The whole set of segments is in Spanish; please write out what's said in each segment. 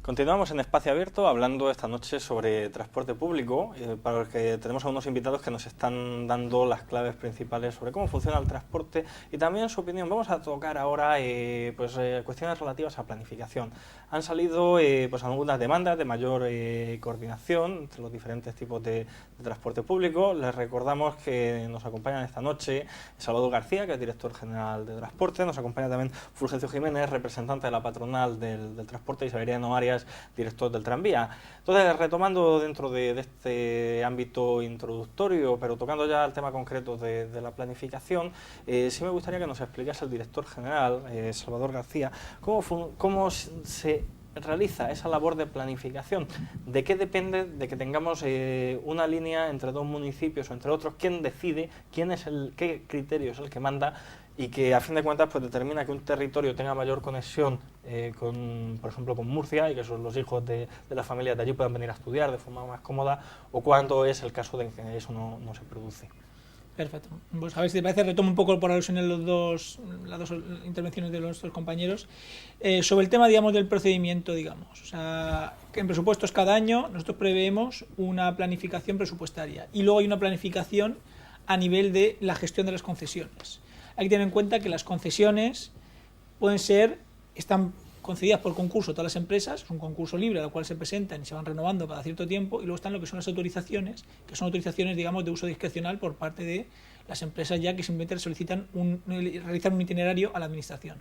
Continuamos en Espacio Abierto hablando esta noche sobre transporte público, para los que tenemos a unos invitados que nos están dando las claves principales sobre cómo funciona el transporte y también su opinión. Vamos a tocar ahora cuestiones relativas a planificación. Han salido algunas demandas de mayor coordinación entre los diferentes tipos de transporte público. Les recordamos que nos acompañan esta noche Salvador García, que es director general de transporte, nos acompaña también Fulgencio Jiménez, representante de la patronal del transporte, y Severiano Arias, director del tranvía. Entonces, retomando dentro de este ámbito introductorio, pero tocando ya el tema concreto de la planificación, sí me gustaría que nos explicase el director general, Salvador García, cómo se realiza esa labor de planificación. ¿De qué depende de que tengamos una línea entre dos municipios o entre otros? ¿Quién decide? ¿Qué criterio es el que manda? Y que a fin de cuentas pues determina que un territorio tenga mayor conexión por ejemplo, con Murcia, y que los hijos de las familias de allí puedan venir a estudiar de forma más cómoda, o cuando es el caso de que eso no se produce. Perfecto. Pues a ver si te parece, retomo un poco por alusión en las dos intervenciones de nuestros compañeros. Sobre el tema, digamos, del procedimiento, digamos. O sea, que en presupuestos cada año nosotros preveemos una planificación presupuestaria y luego hay una planificación a nivel de la gestión de las concesiones. Hay que tener en cuenta que las concesiones están concedidas por concurso a todas las empresas, es un concurso libre al cual se presentan y se van renovando cada cierto tiempo, y luego están lo que son las autorizaciones, que son autorizaciones, digamos, de uso discrecional por parte de las empresas, ya que simplemente solicitan realizar un itinerario a la administración.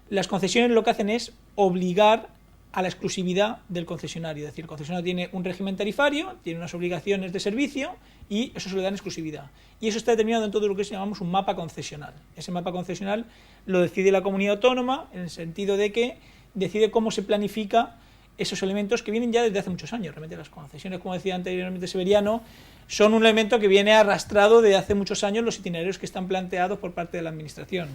Las concesiones lo que hacen es obligar a la exclusividad del concesionario, es decir, el concesionario tiene un régimen tarifario, tiene unas obligaciones de servicio y eso se le da en exclusividad. Y eso está determinado dentro de lo que llamamos un mapa concesional. Ese mapa concesional lo decide la comunidad autónoma, en el sentido de que decide cómo se planifica esos elementos que vienen ya desde hace muchos años. Realmente las concesiones, como decía anteriormente Severiano, son un elemento que viene arrastrado de hace muchos años los itinerarios que están planteados por parte de la administración.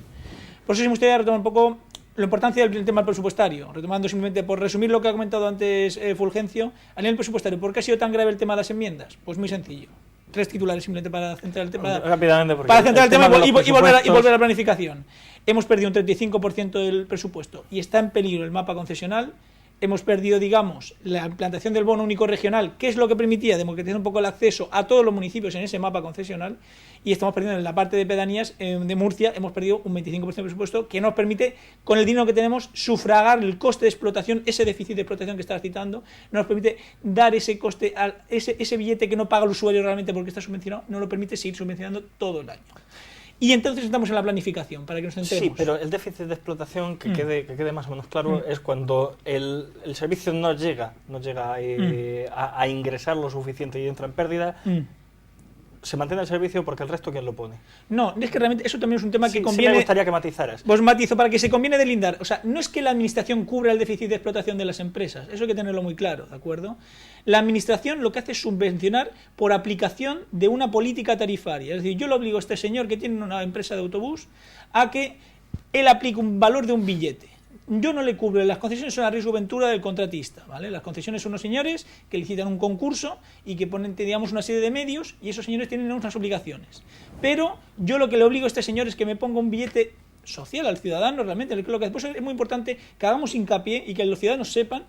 Por eso, si me gustaría retomar un poco la importancia del tema presupuestario, retomando simplemente por resumir lo que ha comentado antes Fulgencio, a nivel presupuestario, ¿por qué ha sido tan grave el tema de las enmiendas? Pues muy sencillo. 3 titulares simplemente para centrar el tema. Rápidamente, para centrar el tema y volver a la planificación. Hemos perdido un 35% del presupuesto y está en peligro el mapa concesional. Hemos perdido, digamos, la implantación del bono único regional, que es lo que permitía democratizar un poco el acceso a todos los municipios en ese mapa concesional, y estamos perdiendo en la parte de pedanías de Murcia, hemos perdido un 25% del presupuesto, que nos permite, con el dinero que tenemos, sufragar el coste de explotación, ese déficit de explotación que estás citando, nos permite dar ese coste, ese billete que no paga el usuario realmente porque está subvencionado, no lo permite seguir subvencionando todo el año. Y entonces estamos en la planificación, para que nos centremos. Sí, pero el déficit de explotación, que quede más o menos claro, es cuando el servicio no llega a ingresar lo suficiente y entra en pérdida. Se mantiene el servicio porque el resto, ¿quién lo pone? No, es que realmente eso también es un tema que conviene... Sí, me gustaría que matizaras. Pues matizo, para que se conviene delindar. O sea, no es que la administración cubra el déficit de explotación de las empresas, eso hay que tenerlo muy claro, ¿de acuerdo? La administración lo que hace es subvencionar por aplicación de una política tarifaria. Es decir, yo le obligo a este señor que tiene una empresa de autobús a que él aplique un valor de un billete. Yo no le cubro, las concesiones son a riesgo ventura del contratista, ¿vale? Las concesiones son unos señores que licitan un concurso y que ponen, digamos, una serie de medios, y esos señores tienen unas obligaciones. Pero yo lo que le obligo a este señor es que me ponga un billete social al ciudadano, realmente. Lo que después es muy importante que hagamos hincapié y que los ciudadanos sepan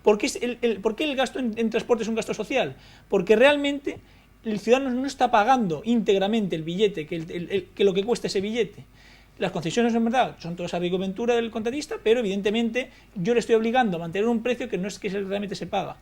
por qué el gasto en transporte es un gasto social. Porque realmente el ciudadano no está pagando íntegramente el billete, que lo que cuesta ese billete. Las concesiones, en verdad, son todas a riesgo ventura del contratista, pero evidentemente yo le estoy obligando a mantener un precio que no es que realmente se paga.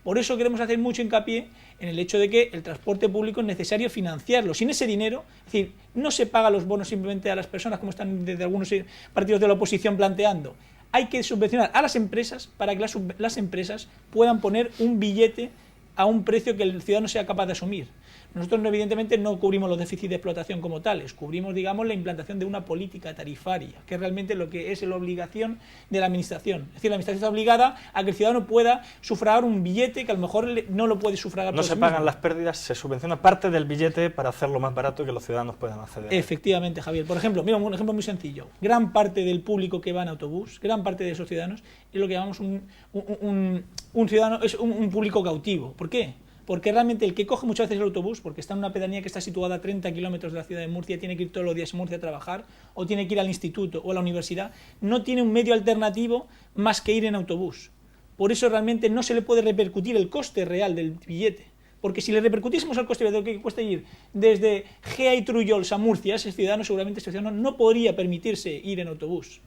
Por eso queremos hacer mucho hincapié en el hecho de que el transporte público es necesario financiarlo. Sin ese dinero, es decir, no se paga los bonos simplemente a las personas, como están desde algunos partidos de la oposición planteando. Hay que subvencionar a las empresas para que las empresas puedan poner un billete a un precio que el ciudadano sea capaz de asumir. Nosotros evidentemente no cubrimos los déficits de explotación como tales, cubrimos, digamos, la implantación de una política tarifaria, que es realmente lo que es la obligación de la administración. Es decir, la administración está obligada a que el ciudadano pueda sufragar un billete que a lo mejor no lo puede sufragar. No se pagan las pérdidas, se subvenciona parte del billete para hacerlo más barato y que los ciudadanos puedan acceder. Efectivamente, Javier. Por ejemplo, mira un ejemplo muy sencillo. Gran parte del público que va en autobús, gran parte de esos ciudadanos, es lo que llamamos un ciudadano, es un público cautivo. ¿Por qué? Porque realmente el que coge muchas veces el autobús, porque está en una pedanía que está situada a 30 kilómetros de la ciudad de Murcia, tiene que ir todos los días a Murcia a trabajar, o tiene que ir al instituto o a la universidad, no tiene un medio alternativo más que ir en autobús. Por eso realmente no se le puede repercutir el coste real del billete. Porque si le repercutiésemos al coste de lo que cuesta ir desde Gea y Trullols a Murcia, ese ciudadano seguramente no podría permitirse ir en autobús.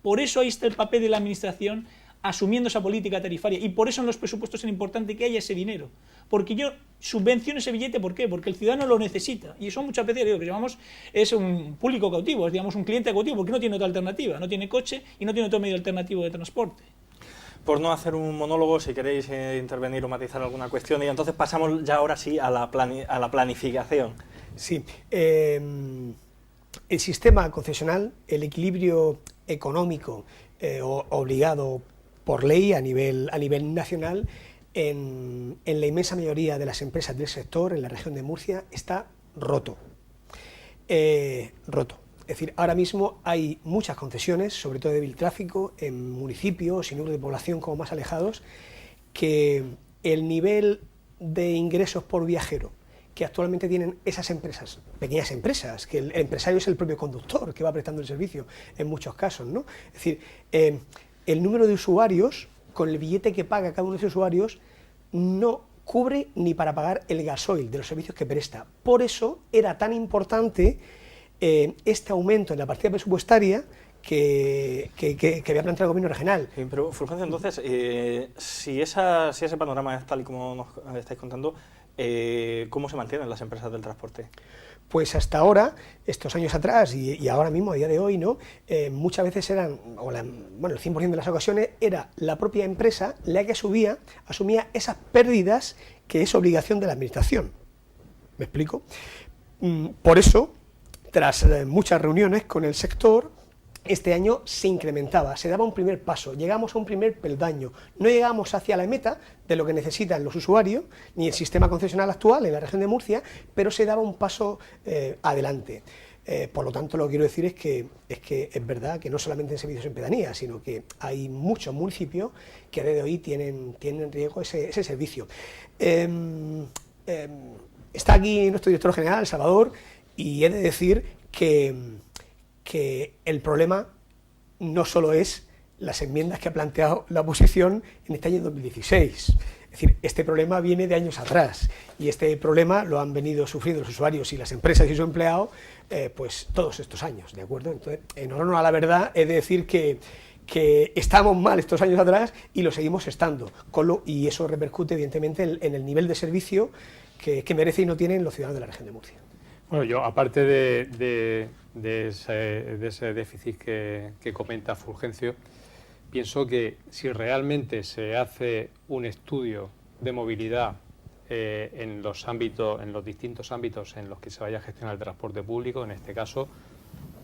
Por eso ahí está el papel de la Administración asumiendo esa política tarifaria. Y por eso en los presupuestos es importante que haya ese dinero. Porque yo subvenciono ese billete, ¿por qué? Porque el ciudadano lo necesita. Y eso muchas veces digo, que llamamos es un público cautivo, es digamos un cliente cautivo, porque no tiene otra alternativa, no tiene coche y no tiene otro medio alternativo de transporte. Por no hacer un monólogo, si queréis intervenir o matizar alguna cuestión, y entonces pasamos ya ahora sí a la planificación. Sí, el sistema concesional, el equilibrio económico obligado por ley a nivel nacional, en la inmensa mayoría de las empresas del sector, en la región de Murcia, está roto. Es decir, ahora mismo hay muchas concesiones, sobre todo de débil tráfico, en municipios y núcleos de población como más alejados, que el nivel de ingresos por viajero que actualmente tienen esas empresas, pequeñas empresas, que el empresario es el propio conductor que va prestando el servicio en muchos casos, ¿no? Es decir, el número de usuarios, con el billete que paga cada uno de esos usuarios, no cubre ni para pagar el gasoil de los servicios que presta. Por eso era tan importante este aumento en la partida presupuestaria que había planteado el Gobierno regional. Sí, pero, Fulgencio, entonces, si ese panorama es tal y como nos estáis contando, ¿cómo se mantienen las empresas del transporte? Pues hasta ahora, estos años atrás y ahora mismo, a día de hoy, ¿no? Muchas veces eran, el 100% de las ocasiones, era la propia empresa la que asumía esas pérdidas que es obligación de la Administración. ¿Me explico? Por eso, tras muchas reuniones con el sector, este año se incrementaba, se daba un primer paso, llegamos a un primer peldaño, no llegamos hacia la meta de lo que necesitan los usuarios, ni el sistema concesional actual en la región de Murcia, pero se daba un paso adelante. Por lo tanto, lo que quiero decir es que es verdad que no solamente en servicios en pedanía, sino que hay muchos municipios que a día de hoy tienen en riesgo ese servicio. Está aquí nuestro director general, Salvador, y he de decir que el problema no solo es las enmiendas que ha planteado la oposición en este año 2016. Es decir, este problema viene de años atrás y este problema lo han venido sufriendo los usuarios y las empresas y sus empleados pues todos estos años, ¿de acuerdo? Entonces, en honor a la verdad, he de decir que estamos mal estos años atrás y lo seguimos estando, y eso repercute evidentemente en el nivel de servicio que merece y no tienen los ciudadanos de la región de Murcia. Bueno, yo, aparte de ese déficit que comenta Fulgencio, pienso que si realmente se hace un estudio de movilidad en los distintos ámbitos en los que se vaya a gestionar el transporte público, en este caso,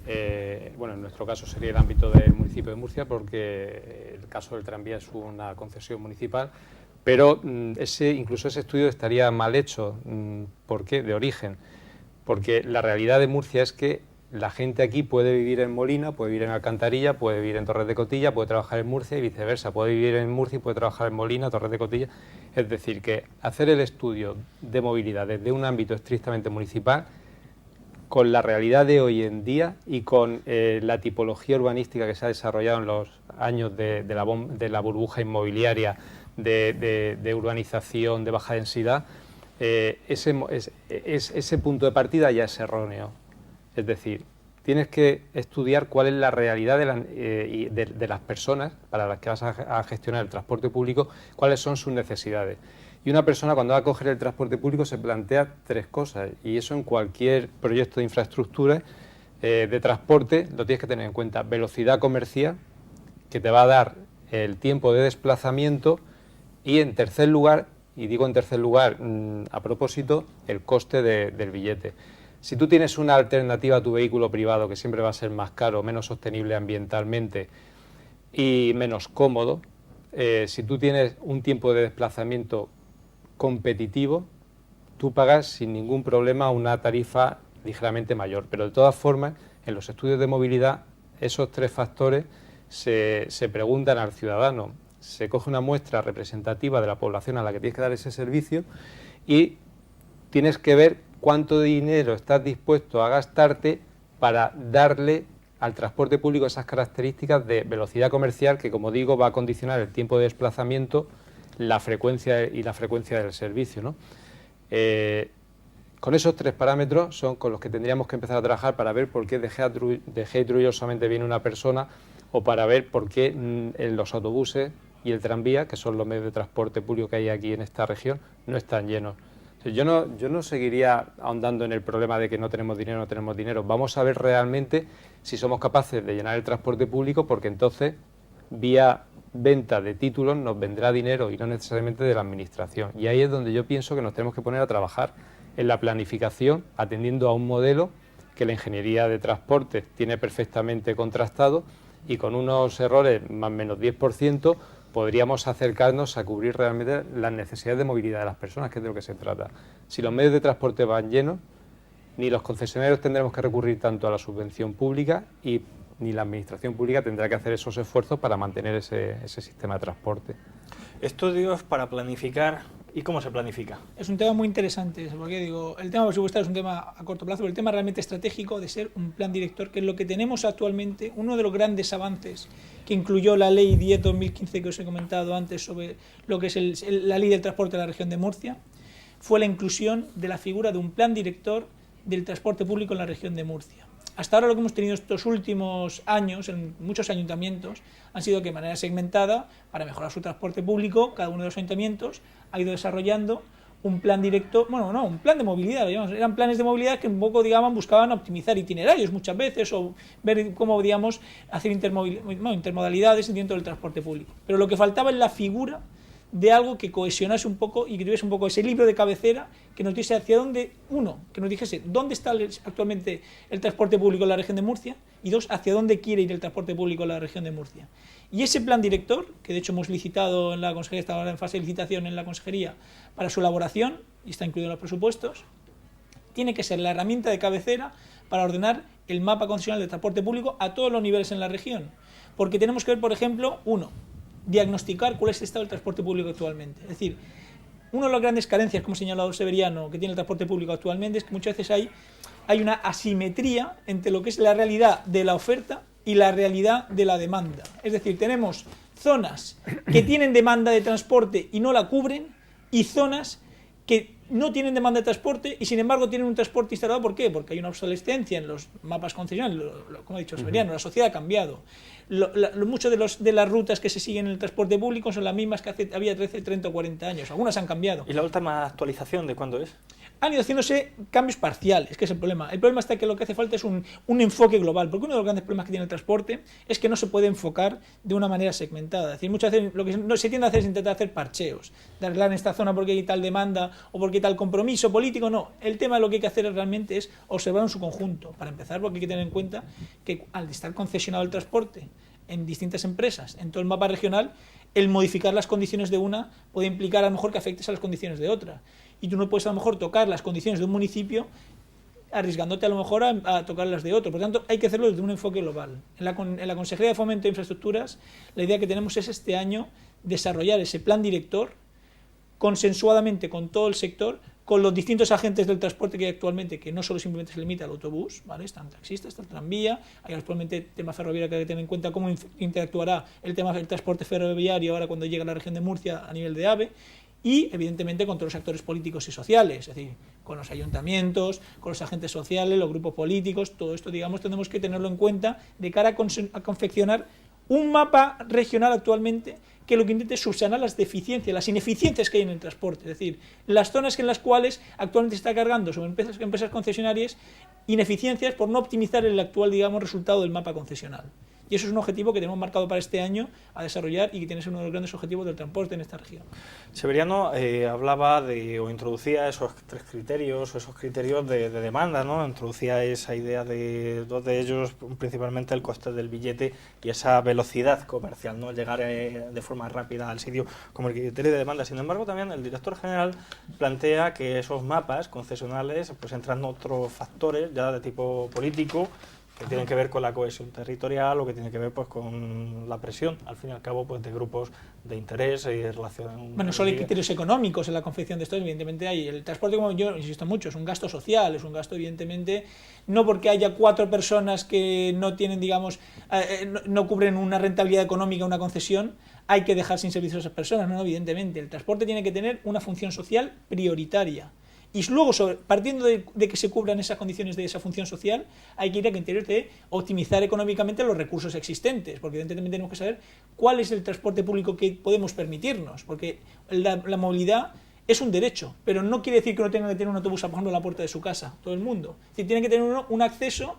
en nuestro caso sería el ámbito del municipio de Murcia, porque el caso del tranvía es una concesión municipal, pero incluso ese estudio estaría mal hecho. ¿Por qué? De origen. Porque la realidad de Murcia es que la gente aquí puede vivir en Molina, puede vivir en Alcantarilla, puede vivir en Torres de Cotilla, puede trabajar en Murcia y viceversa, puede vivir en Murcia y puede trabajar en Molina, Torres de Cotilla. Es decir, que hacer el estudio de movilidad desde un ámbito estrictamente municipal, con la realidad de hoy en día y con la tipología urbanística que se ha desarrollado en los años de la burbuja inmobiliaria, de urbanización de baja densidad, ese punto de partida ya es erróneo. Es decir, tienes que estudiar cuál es la realidad de las personas para las que vas a gestionar el transporte público, cuáles son sus necesidades. Y una persona, cuando va a coger el transporte público, se plantea tres cosas, y eso en cualquier proyecto de infraestructura de transporte lo tienes que tener en cuenta. Velocidad comercial, que te va a dar el tiempo de desplazamiento, y en tercer lugar, y digo en tercer lugar a propósito, el coste del billete. Si tú tienes una alternativa a tu vehículo privado, que siempre va a ser más caro, menos sostenible ambientalmente y menos cómodo, si tú tienes un tiempo de desplazamiento competitivo, tú pagas sin ningún problema una tarifa ligeramente mayor. Pero de todas formas, en los estudios de movilidad, esos tres factores se preguntan al ciudadano. Se coge una muestra representativa de la población a la que tienes que dar ese servicio y tienes que ver cuánto dinero estás dispuesto a gastarte para darle al transporte público esas características de velocidad comercial que, como digo, va a condicionar el tiempo de desplazamiento, la frecuencia del servicio, ¿no? Con esos 3 parámetros son con los que tendríamos que empezar a trabajar para ver por qué de Gate orgullosamente viene una persona, o para ver por qué en los autobuses y el tranvía, que son los medios de transporte público que hay aquí en esta región, no están llenos. Yo no seguiría ahondando en el problema de que no tenemos dinero, no tenemos dinero. Vamos a ver realmente si somos capaces de llenar el transporte público, porque entonces, vía venta de títulos, nos vendrá dinero y no necesariamente de la administración. Y ahí es donde yo pienso que nos tenemos que poner a trabajar en la planificación, atendiendo a un modelo que la ingeniería de transporte tiene perfectamente contrastado, y con unos errores más o menos 10%, podríamos acercarnos a cubrir realmente las necesidades de movilidad de las personas, que es de lo que se trata. Si los medios de transporte van llenos, ni los concesionarios tendremos que recurrir tanto a la subvención pública, y ni la administración pública tendrá que hacer esos esfuerzos para mantener ese sistema de transporte. Estudios para planificar. ¿Y cómo se planifica? Es un tema muy interesante, porque digo, el tema presupuestario es un tema a corto plazo, pero el tema realmente estratégico de ser un plan director, que es lo que tenemos actualmente, uno de los grandes avances que incluyó la Ley 10/2015 que os he comentado antes sobre lo que es la Ley del Transporte de la región de Murcia, fue la inclusión de la figura de un plan director del transporte público en la región de Murcia. Hasta ahora lo que hemos tenido estos últimos años en muchos ayuntamientos han sido que de manera segmentada, para mejorar su transporte público, cada uno de los ayuntamientos ha ido desarrollando un plan directo, bueno, no, un plan de movilidad, digamos, eran planes de movilidad que un poco, digamos, buscaban optimizar itinerarios muchas veces, o ver cómo, digamos, hacer intermodalidades dentro del transporte público. Pero lo que faltaba es la figura de algo que cohesionase un poco y que tuviese un poco ese libro de cabecera que nos dijese hacia dónde, que nos dijese dónde está actualmente el transporte público en la región de Murcia, y 2, hacia dónde quiere ir el transporte público en la región de Murcia. Y ese plan director, que de hecho hemos licitado en la consejería, está ahora en fase de licitación en la consejería para su elaboración, y está incluido en los presupuestos, tiene que ser la herramienta de cabecera para ordenar el mapa concesional de transporte público a todos los niveles en la región. Porque tenemos que ver, por ejemplo, diagnosticar cuál es el estado del transporte público actualmente. Es decir, una de las grandes carencias, como ha señalado el Severiano, que tiene el transporte público actualmente, es que muchas veces hay una asimetría entre lo que es la realidad de la oferta y la realidad de la demanda. Es decir, tenemos zonas que tienen demanda de transporte y no la cubren, y zonas que no tienen demanda de transporte y sin embargo tienen un transporte instalado. ¿Por qué? Porque hay una obsolescencia en los mapas concesionales, como ha dicho Severiano, la sociedad ha cambiado. Muchas de las rutas que se siguen en el transporte público son las mismas que había 13, 30 o 40 años, algunas han cambiado. ¿Y la última actualización de cuándo es? Han ido haciéndose cambios parciales, que es el problema. El problema está que lo que hace falta es un enfoque global, porque uno de los grandes problemas que tiene el transporte es que no se puede enfocar de una manera segmentada. Es decir, muchas veces lo que se tiende a hacer es intentar hacer parcheos, de arreglar en esta zona porque hay tal demanda o porque hay tal compromiso político. No, el tema lo que hay que hacer realmente es observar en su conjunto. Para empezar, porque hay que tener en cuenta que al estar concesionado el transporte en distintas empresas, en todo el mapa regional, el modificar las condiciones de una puede implicar a lo mejor que afectes a las condiciones de otra. Y tú no puedes a lo mejor tocar las condiciones de un municipio arriesgándote a lo mejor a tocar las de otro. Por tanto, hay que hacerlo desde un enfoque global. En la Consejería de Fomento de Infraestructuras, la idea que tenemos es este año desarrollar ese plan director consensuadamente con todo el sector, con los distintos agentes del transporte que hay actualmente, que no solo simplemente se limita al autobús, ¿vale? Están taxistas, está el tranvía, hay actualmente el tema ferroviario que hay que tener en cuenta cómo interactuará el tema del transporte ferroviario ahora cuando llegue a la región de Murcia a nivel de AVE, y evidentemente con todos los actores políticos y sociales, es decir, con los ayuntamientos, con los agentes sociales, los grupos políticos. Todo esto, digamos, tenemos que tenerlo en cuenta de cara a confeccionar un mapa regional actualmente que lo que intente es subsanar las deficiencias, las ineficiencias que hay en el transporte, es decir, las zonas en las cuales actualmente se está cargando sobre empresas concesionarias ineficiencias por no optimizar el actual, digamos, resultado del mapa concesional. Y eso es un objetivo que tenemos marcado para este año a desarrollar y que tiene que ser uno de los grandes objetivos del transporte en esta región. Severiano hablaba o introducía esos 3 criterios, o esos criterios de demanda, ¿no? Introducía esa idea de 2 de ellos, principalmente el coste del billete y esa velocidad comercial, ¿no? Llegar de forma rápida al sitio como el criterio de demanda. Sin embargo, también el director general plantea que esos mapas concesionales pues entran otros factores ya de tipo político, que tienen que ver con la cohesión territorial o que tienen que ver pues con la presión, al fin y al cabo, pues de grupos de interés y de relación. Bueno, solo hay criterios económicos en la confección de esto, evidentemente hay. El transporte, como yo insisto mucho, es un gasto social, es un gasto evidentemente, no porque haya 4 personas que no tienen, digamos, no cubren una rentabilidad económica, una concesión, hay que dejar sin servicio a esas personas, no, evidentemente. El transporte tiene que tener una función social prioritaria. Y luego, partiendo de que se cubran esas condiciones de esa función social, hay que ir a criterios de optimizar económicamente los recursos existentes, porque evidentemente tenemos que saber cuál es el transporte público que podemos permitirnos, porque la movilidad es un derecho, pero no quiere decir que uno tenga que tener un autobús, por ejemplo, en la puerta de su casa, todo el mundo. Es decir, tiene que tener uno un acceso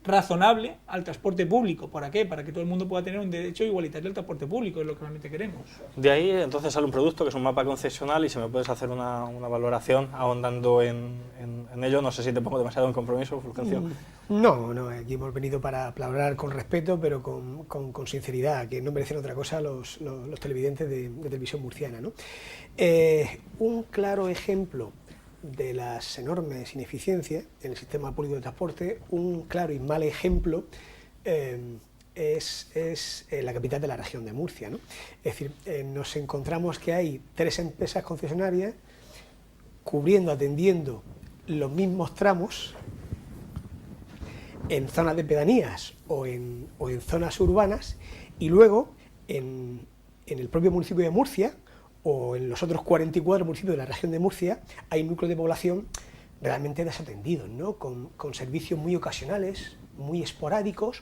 razonable al transporte público. ¿Para qué? Para que todo el mundo pueda tener un derecho igualitario al transporte público, es lo que realmente queremos. De ahí entonces sale un producto que es un mapa concesional y si me puedes hacer una valoración ahondando en ello, no sé si te pongo demasiado en compromiso, Fulgencio. No, aquí hemos venido para hablar con respeto, pero con sinceridad, que no merecen otra cosa los televidentes de Televisión Murciana, ¿no? Un claro ejemplo de las enormes ineficiencias en el sistema público de transporte, un claro y mal ejemplo es la capital de la región de Murcia, ¿no? Es decir, nos encontramos que hay 3 empresas concesionarias atendiendo los mismos tramos en zonas de pedanías o en zonas urbanas, y luego en el propio municipio de Murcia o en los otros 44 municipios de la región de Murcia hay núcleos de población realmente desatendidos, ¿no? Con servicios muy ocasionales, muy esporádicos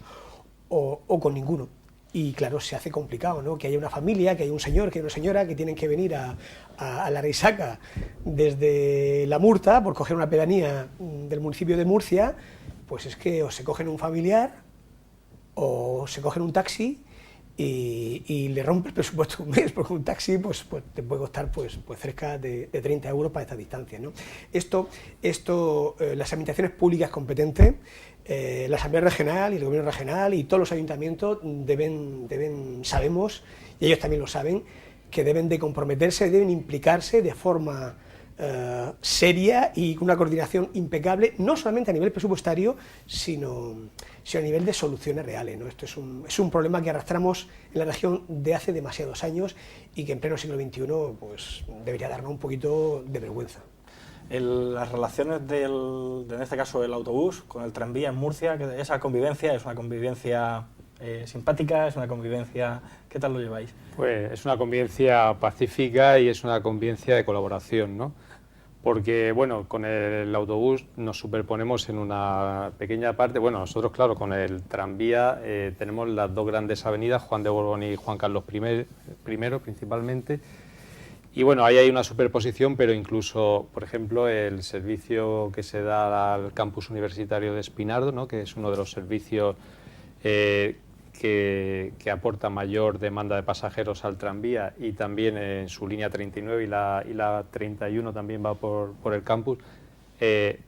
o con ninguno. Y claro, se hace complicado, ¿no? Que haya una familia, que haya un señor, que haya una señora que tienen que venir a la Risaca desde La Murta por coger una pedanía del municipio de Murcia, pues es que o se cogen un familiar o se cogen un taxi y le rompe el presupuesto un mes, porque un taxi pues te puede costar pues cerca de 30 euros para esta distancia, ¿no? Esto las administraciones públicas competentes, la Asamblea Regional y el Gobierno Regional y todos los ayuntamientos sabemos, y ellos también lo saben, que deben de comprometerse, deben implicarse de forma seria y con una coordinación impecable, no solamente a nivel presupuestario, sino a nivel de soluciones reales, ¿no? Esto es un problema que arrastramos en la región de hace demasiados años y que en pleno siglo XXI pues, debería darnos un poquito de vergüenza. Las relaciones en este caso el autobús con el tranvía en Murcia, que esa convivencia es una convivencia simpática, es una convivencia, ¿qué tal lo lleváis? Pues es una convivencia pacífica y es una convivencia de colaboración, ¿no? Porque, bueno, con el autobús nos superponemos en una pequeña parte. Bueno, nosotros, claro, con el tranvía tenemos las 2 grandes avenidas, Juan de Borbón y Juan Carlos I principalmente. Y bueno, ahí hay una superposición, pero incluso, por ejemplo, el servicio que se da al campus universitario de Espinardo, ¿no? Que es uno de los servicios que aporta mayor demanda de pasajeros al tranvía, y también en su línea 39 y la 31 también va por el campus,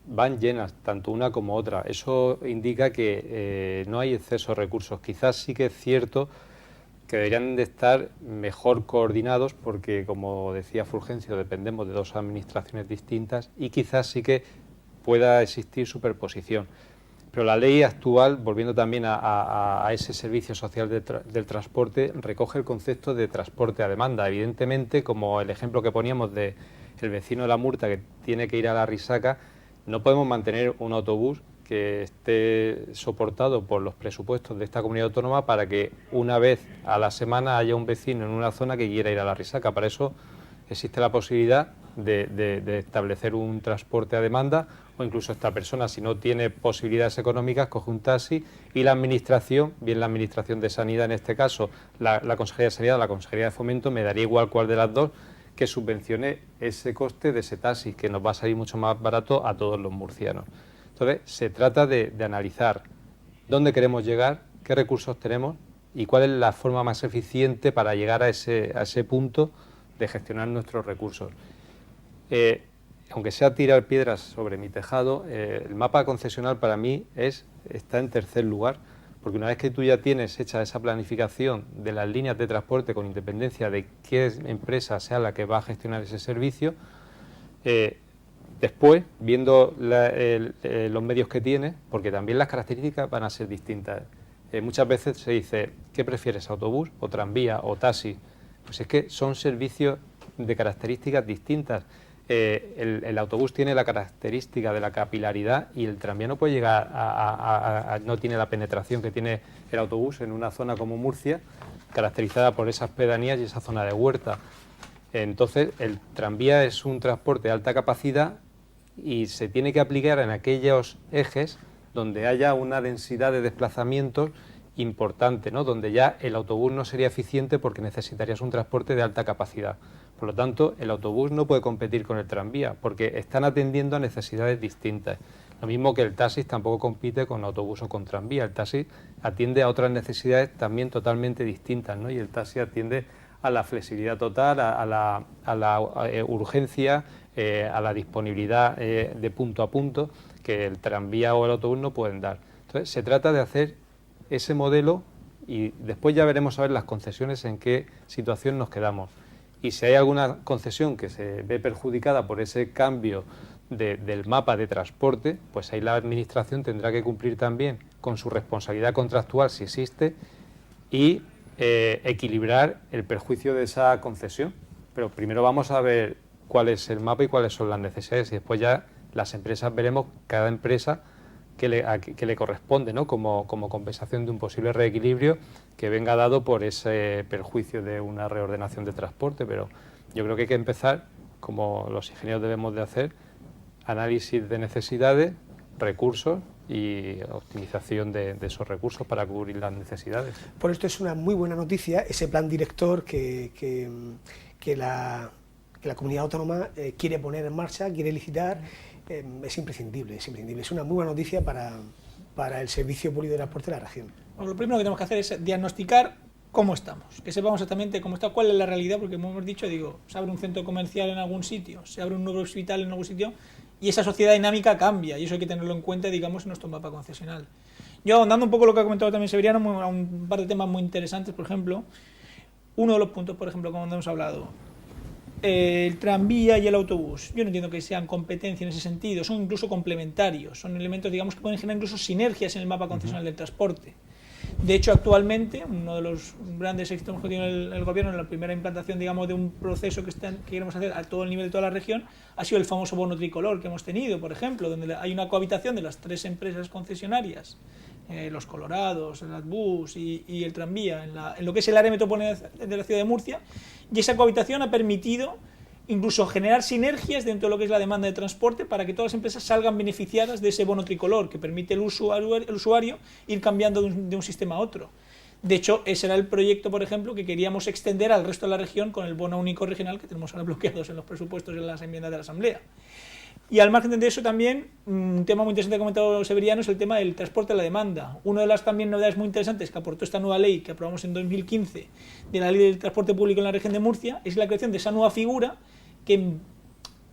van llenas, tanto una como otra. Eso indica que no hay exceso de recursos. Quizás sí que es cierto que deberían de estar mejor coordinados porque, como decía Fulgencio, dependemos de 2 administraciones distintas y quizás sí que pueda existir superposición. Pero la ley actual, volviendo también a ese servicio social del transporte, recoge el concepto de transporte a demanda. Evidentemente, como el ejemplo que poníamos del vecino de La Murta que tiene que ir a la Risaca, no podemos mantener un autobús que esté soportado por los presupuestos de esta comunidad autónoma para que una vez a la semana haya un vecino en una zona que quiera ir a la Risaca. Para eso existe la posibilidad de establecer un transporte a demanda, o incluso esta persona, si no tiene posibilidades económicas, coge un taxi y la administración, bien la administración de Sanidad en este caso, la Consejería de Sanidad, la Consejería de Fomento, me daría igual cuál de las dos, que subvencione ese coste de ese taxi, que nos va a salir mucho más barato a todos los murcianos. Entonces, se trata de analizar dónde queremos llegar, qué recursos tenemos y cuál es la forma más eficiente para llegar a ese punto de gestionar nuestros recursos. Aunque sea tirar piedras sobre mi tejado, el mapa concesional para mí está en tercer lugar, porque una vez que tú ya tienes hecha esa planificación de las líneas de transporte con independencia de qué empresa sea la que va a gestionar ese servicio, Después, viendo los medios que tiene, porque también las características van a ser distintas. Muchas veces se dice, ¿qué prefieres, autobús o tranvía o taxi? Pues es que son servicios de características distintas. El autobús tiene la característica de la capilaridad y el tranvía no puede llegar no tiene la penetración que tiene el autobús en una zona como Murcia, caracterizada por esas pedanías y esa zona de huerta. Entonces, el tranvía es un transporte de alta capacidad y se tiene que aplicar en aquellos ejes donde haya una densidad de desplazamientos importante, ¿no? Donde ya el autobús no sería eficiente porque necesitarías un transporte de alta capacidad. Por lo tanto, el autobús no puede competir con el tranvía porque están atendiendo a necesidades distintas. Lo mismo que el taxi tampoco compite con autobús o con tranvía. El taxi atiende a otras necesidades también totalmente distintas, ¿no? Y el taxi atiende a la flexibilidad total, a la urgencia, a la disponibilidad de punto a punto que el tranvía o el autobús no pueden dar. Entonces, se trata de hacer ese modelo y después ya veremos a ver las concesiones en qué situación nos quedamos. Y si hay alguna concesión que se ve perjudicada por ese cambio del mapa de transporte, pues ahí la Administración tendrá que cumplir también con su responsabilidad contractual, si existe, y equilibrar el perjuicio de esa concesión. Pero primero vamos a ver cuál es el mapa y cuáles son las necesidades y después ya las empresas veremos cada empresa que le corresponde, ¿no? como compensación de un posible reequilibrio que venga dado por ese perjuicio de una reordenación de transporte. Pero yo creo que hay que empezar, como los ingenieros debemos de hacer, análisis de necesidades, recursos y optimización de esos recursos para cubrir las necesidades. Por esto es una muy buena noticia ese plan director que la comunidad autónoma quiere poner en marcha, quiere licitar. Es imprescindible, es imprescindible. Es una muy buena noticia para el servicio público de transporte de la región. Bueno, lo primero que tenemos que hacer es diagnosticar cómo estamos, que sepamos exactamente cómo está, cuál es la realidad, porque como hemos dicho, se abre un centro comercial en algún sitio, se abre un nuevo hospital en algún sitio, y esa sociedad dinámica cambia, y eso hay que tenerlo en cuenta, digamos, en nuestro mapa concesional. Yo, ahondando un poco lo que ha comentado también Severiano, a un par de temas muy interesantes, por ejemplo, uno de los puntos, por ejemplo, como hemos hablado, el tranvía y el autobús, yo no entiendo que sean competencia en ese sentido, son incluso complementarios, son elementos, digamos, que pueden generar incluso sinergias en el mapa concesional del transporte. De hecho, actualmente, uno de los grandes éxitos que tiene el gobierno en la primera implantación, digamos, de un proceso que queremos hacer a todo el nivel de toda la región, ha sido el famoso bono tricolor que hemos tenido, por ejemplo, donde hay una cohabitación de las 3 empresas concesionarias, los Colorados, el Adbus y el tranvía, en lo que es el área metropolitana de la ciudad de Murcia, y esa cohabitación ha permitido incluso generar sinergias dentro de lo que es la demanda de transporte para que todas las empresas salgan beneficiadas de ese bono tricolor que permite el usuario ir cambiando de un sistema a otro. De hecho, ese era el proyecto, por ejemplo, que queríamos extender al resto de la región con el bono único regional que tenemos ahora bloqueados en los presupuestos y en las enmiendas de la Asamblea. Y al margen de eso también, un tema muy interesante que ha comentado Severiano es el tema del transporte a la demanda. Una de las también novedades muy interesantes que aportó esta nueva ley que aprobamos en 2015 de la ley del transporte público en la región de Murcia es la creación de esa nueva figura que en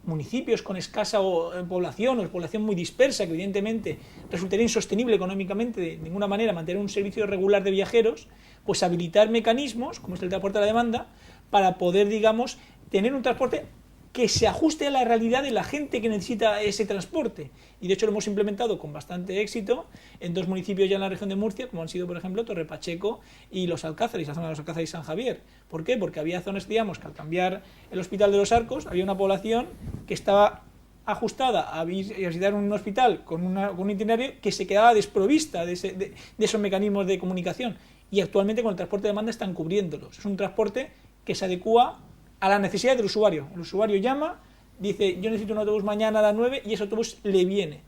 municipios con escasa población o población muy dispersa, que evidentemente resultaría insostenible económicamente de ninguna manera mantener un servicio regular de viajeros, pues habilitar mecanismos, como es el transporte a la demanda, para poder, digamos, tener un transporte que se ajuste a la realidad de la gente que necesita ese transporte. Y de hecho lo hemos implementado con bastante éxito en 2 municipios ya en la región de Murcia, como han sido, por ejemplo, Torre Pacheco y Los Alcázares, la zona de Los Alcázares y San Javier. ¿Por qué? Porque había zonas, digamos, que al cambiar el Hospital de los Arcos había una población que estaba ajustada a visitar un hospital con un itinerario que se quedaba desprovista de esos mecanismos de comunicación. Y actualmente con el transporte de demanda están cubriéndolos. Es un transporte que se adecúa a la necesidad del usuario. El usuario llama, dice, yo necesito un autobús mañana a las 9 y ese autobús le viene.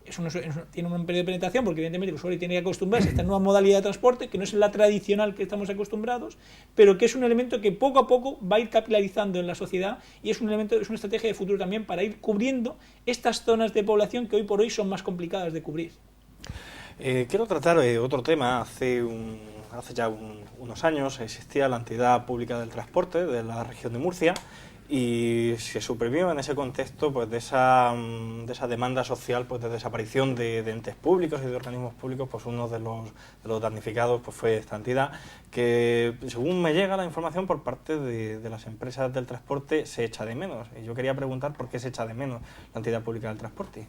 Eso tiene un periodo de penetración porque evidentemente el usuario tiene que acostumbrarse a esta nueva modalidad de transporte, que no es la tradicional que estamos acostumbrados, pero que es un elemento que poco a poco va a ir capilarizando en la sociedad y es una estrategia de futuro también para ir cubriendo estas zonas de población que hoy por hoy son más complicadas de cubrir. Quiero tratar otro tema. Hace ya unos años existía la Entidad Pública del Transporte de la región de Murcia y se suprimió en ese contexto pues de esa demanda social, pues de desaparición de entes públicos y de organismos públicos. Pues uno de los damnificados pues fue esta entidad, que según me llega la información por parte de las empresas del transporte se echa de menos. Y yo quería preguntar por qué se echa de menos la entidad pública del transporte.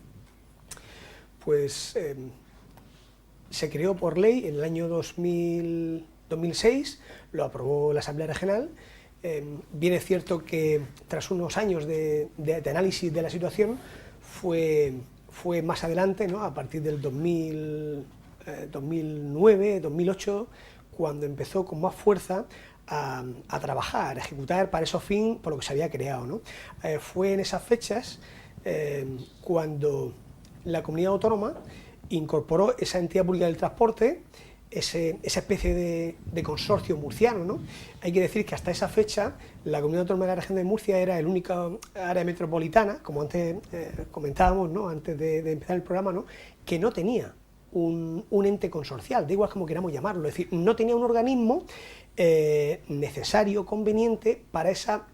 Pues se creó por ley en el año 2006, lo aprobó la Asamblea Regional. Bien es cierto que tras unos años de análisis de la situación fue más adelante, ¿no?, a partir del 2009, 2008, cuando empezó con más fuerza a trabajar, a ejecutar para esos fines por lo que se había creado, ¿no? Fue en esas fechas cuando la comunidad autónoma incorporó esa entidad pública del transporte, esa especie de consorcio murciano, ¿no? Hay que decir que hasta esa fecha la Comunidad Autónoma de la Región de Murcia era el único área metropolitana, como antes comentábamos, ¿no?, antes de empezar el programa, ¿no?, que no tenía un ente consorcial, da igual como queramos llamarlo, es decir, no tenía un organismo necesario, conveniente para esa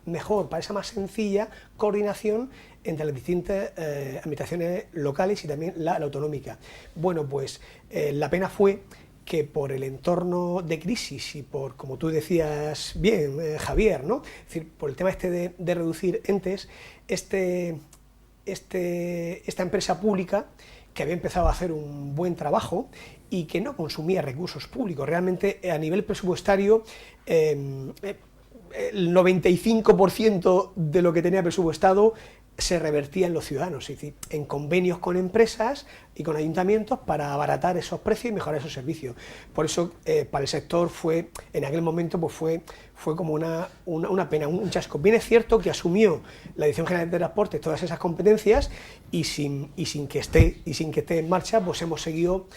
más sencilla coordinación entre las distintas administraciones locales y también la autonómica. Bueno, pues la pena fue que por el entorno de crisis y por, como tú decías bien, Javier, ¿no?, es decir, por el tema de reducir entes, esta empresa pública, que había empezado a hacer un buen trabajo y que no consumía recursos públicos, realmente a nivel presupuestario el 95% de lo que tenía presupuestado se revertía en los ciudadanos, es decir, en convenios con empresas y con ayuntamientos para abaratar esos precios y mejorar esos servicios. Por eso, para el sector en aquel momento fue como una pena, un chasco. Bien es cierto que asumió la Dirección General de Transporte todas esas competencias y sin que esté en marcha, pues hemos seguido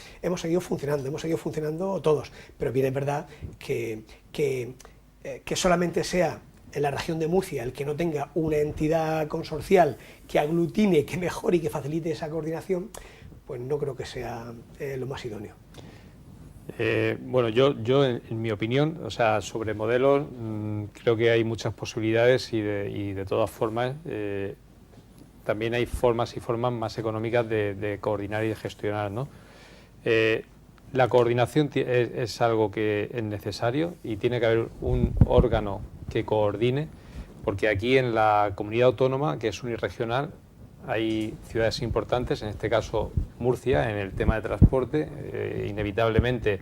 funcionando todos. Pero bien es verdad que solamente sea en la región de Murcia el que no tenga una entidad consorcial que aglutine, que mejore y que facilite esa coordinación, pues no creo que sea lo más idóneo. Bueno, yo en mi opinión, o sea, sobre modelos, creo que hay muchas posibilidades y de todas formas también hay formas y formas más económicas de coordinar y de gestionar, ¿no? La coordinación es algo que es necesario y tiene que haber un órgano que coordine, porque aquí en la comunidad autónoma, que es unirregional, hay ciudades importantes, en este caso Murcia, en el tema de transporte, inevitablemente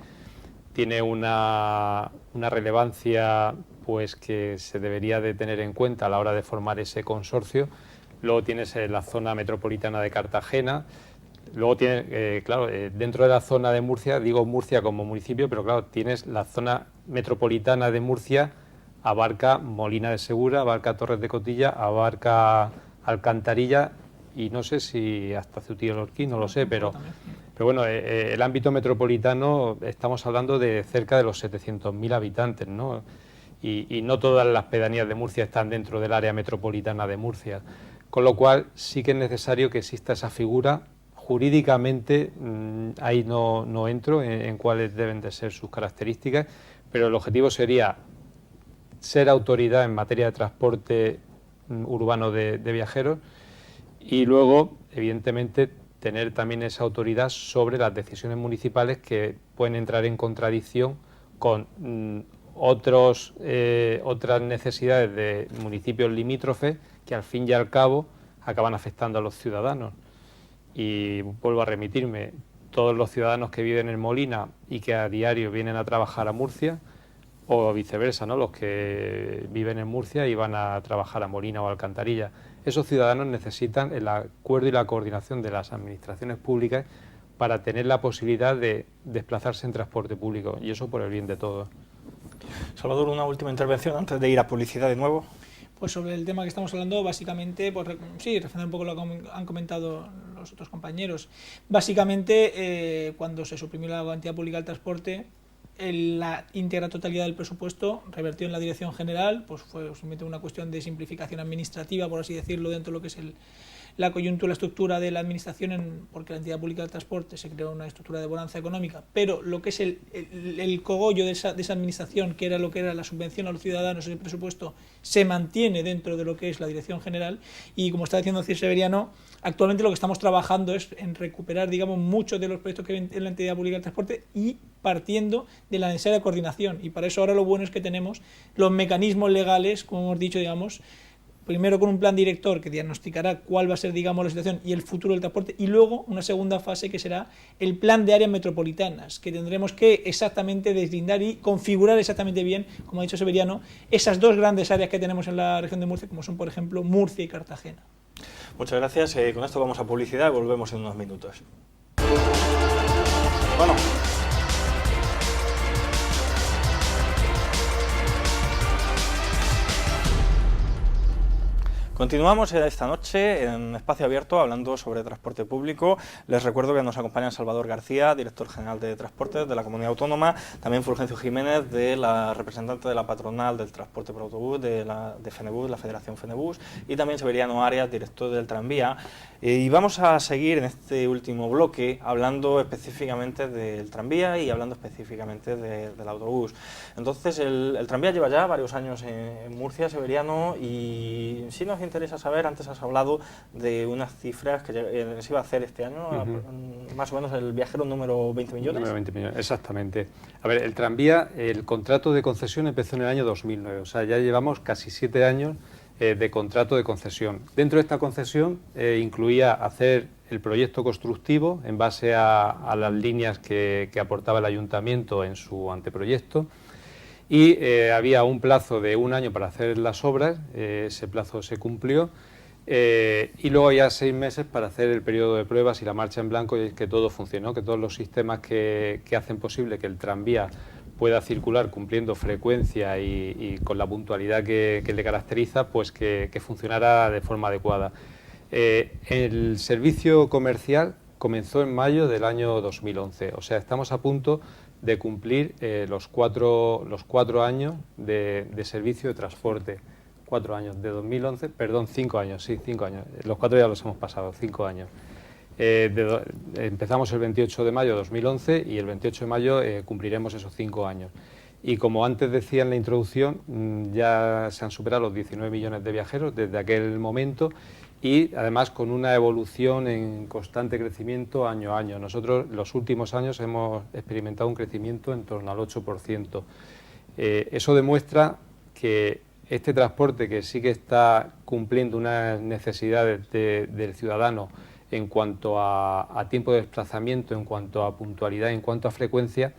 tiene una relevancia pues que se debería de tener en cuenta a la hora de formar ese consorcio. Luego tienes la zona metropolitana de Cartagena. Luego tienes, claro, dentro de la zona de Murcia, digo Murcia como municipio, pero claro, tienes la zona metropolitana de Murcia, abarca Molina de Segura, abarca Torres de Cotilla, abarca Alcantarilla y no sé si hasta Ceutí del Orquí, no lo sé, pero bueno, el ámbito metropolitano estamos hablando de cerca de los 700.000 habitantes, ¿no? Y no todas las pedanías de Murcia están dentro del área metropolitana de Murcia, con lo cual sí que es necesario que exista esa figura. Jurídicamente ahí no entro en cuáles deben de ser sus características, pero el objetivo sería ser autoridad en materia de transporte urbano de viajeros y luego, evidentemente, tener también esa autoridad sobre las decisiones municipales que pueden entrar en contradicción con otras necesidades de municipios limítrofes que al fin y al cabo acaban afectando a los ciudadanos. Y vuelvo a remitirme, todos los ciudadanos que viven en Molina y que a diario vienen a trabajar a Murcia, o viceversa, ¿no?, los que viven en Murcia y van a trabajar a Molina o a Alcantarilla. Esos ciudadanos necesitan el acuerdo y la coordinación de las administraciones públicas para tener la posibilidad de desplazarse en transporte público, y eso por el bien de todos. Salvador, una última intervención antes de ir a publicidad de nuevo. Pues sobre el tema que estamos hablando, básicamente, pues sí, refrendar un poco lo que han comentado los otros compañeros. Básicamente, cuando se suprimió la entidad pública del transporte, la íntegra totalidad del presupuesto revertió en la dirección general, pues fue simplemente una cuestión de simplificación administrativa, por así decirlo, dentro de lo que es la coyuntura, la estructura de la administración, porque la entidad pública de transporte se creó una estructura de bonanza económica, pero lo que es el cogollo de esa administración, que era lo que era la subvención a los ciudadanos, el presupuesto, se mantiene dentro de lo que es la dirección general. Y como está diciendo Cir Severiano, actualmente lo que estamos trabajando es en recuperar, digamos, muchos de los proyectos que hay en la entidad pública del transporte y partiendo de la necesaria coordinación. Y para eso ahora lo bueno es que tenemos los mecanismos legales, como hemos dicho, digamos, primero con un plan director que diagnosticará cuál va a ser, digamos, la situación y el futuro del transporte, y luego una segunda fase que será el plan de áreas metropolitanas, que tendremos que exactamente deslindar y configurar exactamente bien, como ha dicho Severiano, esas dos grandes áreas que tenemos en la región de Murcia, como son, por ejemplo, Murcia y Cartagena. Muchas gracias. Con esto vamos a publicidad y volvemos en unos minutos. Bueno. Continuamos esta noche en Espacio Abierto hablando sobre transporte público. Les recuerdo que nos acompaña Salvador García, director general de Transportes de la Comunidad Autónoma, también Fulgencio Jiménez, de la representante de la patronal del transporte por autobús de FENEBUS, la Federación FENEBUS, y también Severiano Arias, director del tranvía. Y vamos a seguir en este último bloque hablando específicamente del tranvía y hablando específicamente del autobús. Entonces, el tranvía lleva ya varios años en Murcia, Severiano, y sí nos interesa saber, antes has hablado de unas cifras que se iba a hacer este año, más o menos el viajero número 20 millones. Número 20 millones, exactamente. A ver, el tranvía, el contrato de concesión empezó en el año 2009, o sea, ya llevamos casi 7 años de contrato de concesión. Dentro de esta concesión incluía hacer el proyecto constructivo en base a las líneas que aportaba el ayuntamiento en su anteproyecto, y había un plazo de 1 año para hacer las obras, ese plazo se cumplió, y luego había 6 meses para hacer el periodo de pruebas y la marcha en blanco, y que todo funcionó, que todos los sistemas que hacen posible que el tranvía pueda circular cumpliendo frecuencia y con la puntualidad que le caracteriza, pues que funcionara de forma adecuada. El servicio comercial comenzó en mayo del año 2011, o sea, estamos a punto de cumplir los cuatro años de servicio de transporte. 4 años, de 2011, perdón, 5 años, sí, 5 años. Los 4 ya los hemos pasado, 5 años. Empezamos el 28 de mayo de 2011 y el 28 de mayo cumpliremos esos 5 años. Y como antes decía en la introducción, ya se han superado los 19 millones de viajeros desde aquel momento, y además con una evolución en constante crecimiento año a año. Nosotros los últimos años hemos experimentado un crecimiento en torno al 8%. Eso demuestra que este transporte, que sí que está cumpliendo unas necesidades del ciudadano en cuanto a tiempo de desplazamiento, en cuanto a puntualidad, en cuanto a frecuencia,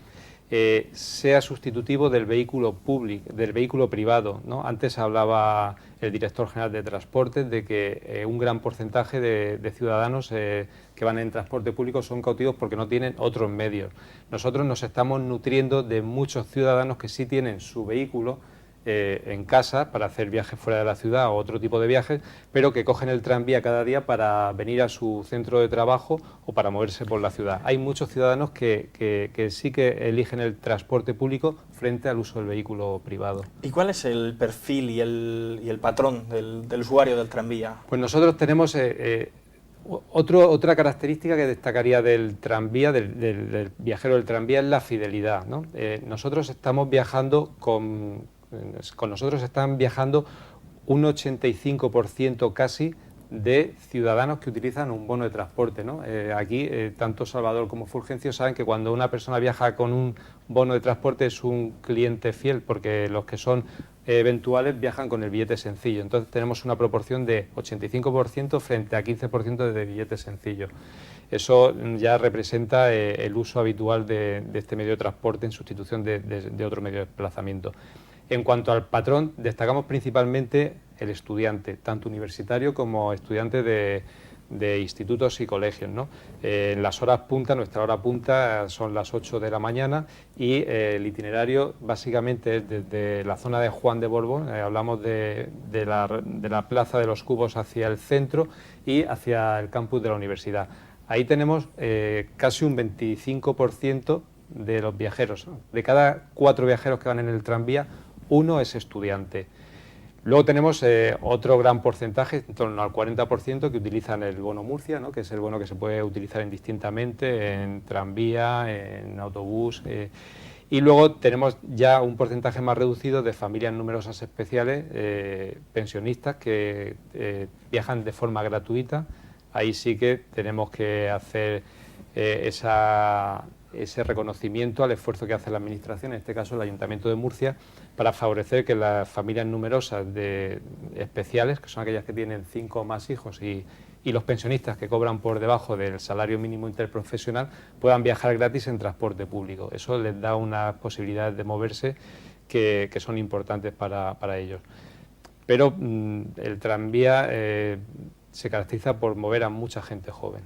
sea sustitutivo del vehículo público, del vehículo privado, ¿no? Antes hablaba el director general de Transportes de que un gran porcentaje de ciudadanos que van en transporte público son cautivos porque no tienen otros medios. Nosotros nos estamos nutriendo de muchos ciudadanos que sí tienen su vehículo en casa para hacer viajes fuera de la ciudad o otro tipo de viajes, pero que cogen el tranvía cada día para venir a su centro de trabajo o para moverse por la ciudad. Hay muchos ciudadanos que sí que eligen el transporte público frente al uso del vehículo privado. ¿Y cuál es el perfil y el patrón del usuario del tranvía? Pues nosotros tenemos otra característica que destacaría del tranvía, del viajero del tranvía, es la fidelidad, ¿no? Nosotros estamos viajando con nosotros están viajando un 85% casi de ciudadanos que utilizan un bono de transporte, ¿no? Aquí, tanto Salvador como Fulgencio saben que cuando una persona viaja con un bono de transporte es un cliente fiel, porque los que son eventuales viajan con el billete sencillo. Entonces tenemos una proporción de 85% frente a 15% de billete sencillo. Eso ya representa el uso habitual de este medio de transporte en sustitución de otro medio de desplazamiento. En cuanto al patrón, destacamos principalmente el estudiante, tanto universitario como estudiante de institutos y colegios, ¿no? En las horas punta, nuestra hora punta son las 8 de la mañana, y el itinerario básicamente es desde la zona de Juan de Borbón, hablamos de la Plaza de los Cubos hacia el centro y hacia el campus de la universidad. Ahí tenemos casi un 25% de los viajeros. De cada 4 viajeros que van en el tranvía, 1 es estudiante. Luego tenemos otro gran porcentaje, en torno al 40%, que utilizan el bono Murcia, ¿no? Que es el bono que se puede utilizar indistintamente en tranvía, en autobús. Y luego tenemos ya un porcentaje más reducido de familias numerosas especiales, pensionistas, que viajan de forma gratuita. Ahí sí que tenemos que hacer ese reconocimiento al esfuerzo que hace la Administración, en este caso el Ayuntamiento de Murcia, para favorecer que las familias numerosas especiales, que son aquellas que tienen 5 o más hijos, y los pensionistas que cobran por debajo del salario mínimo interprofesional, puedan viajar gratis en transporte público. Eso les da unas posibilidades de moverse que son importantes para ellos. Pero el tranvía se caracteriza por mover a mucha gente joven.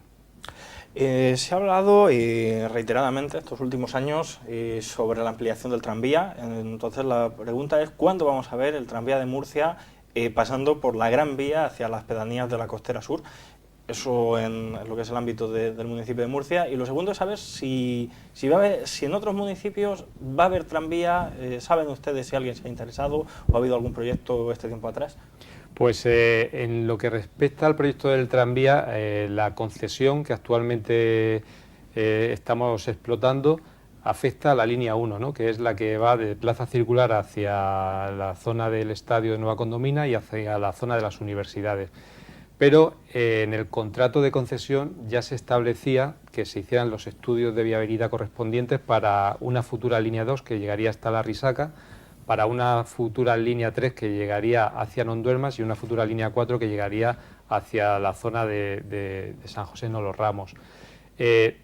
Se ha hablado reiteradamente estos últimos años sobre la ampliación del tranvía. Entonces la pregunta es, ¿cuándo vamos a ver el tranvía de Murcia pasando por la Gran Vía hacia las pedanías de la Costera Sur? Eso en lo que es el ámbito del municipio de Murcia. Y lo segundo es saber si en otros municipios va a haber tranvía. ¿Saben ustedes si alguien se ha interesado o ha habido algún proyecto este tiempo atrás? Pues en lo que respecta al proyecto del tranvía, la concesión que actualmente estamos explotando afecta a la línea 1, ¿no? Que es la que va de Plaza Circular hacia la zona del estadio de Nueva Condomina y hacia la zona de las universidades. Pero en el contrato de concesión ya se establecía que se hicieran los estudios de viabilidad correspondientes para una futura línea 2 que llegaría hasta La Risaca, para una futura línea 3 que llegaría hacia Nonduermas y una futura línea 4 que llegaría hacia la zona de San José no los Ramos.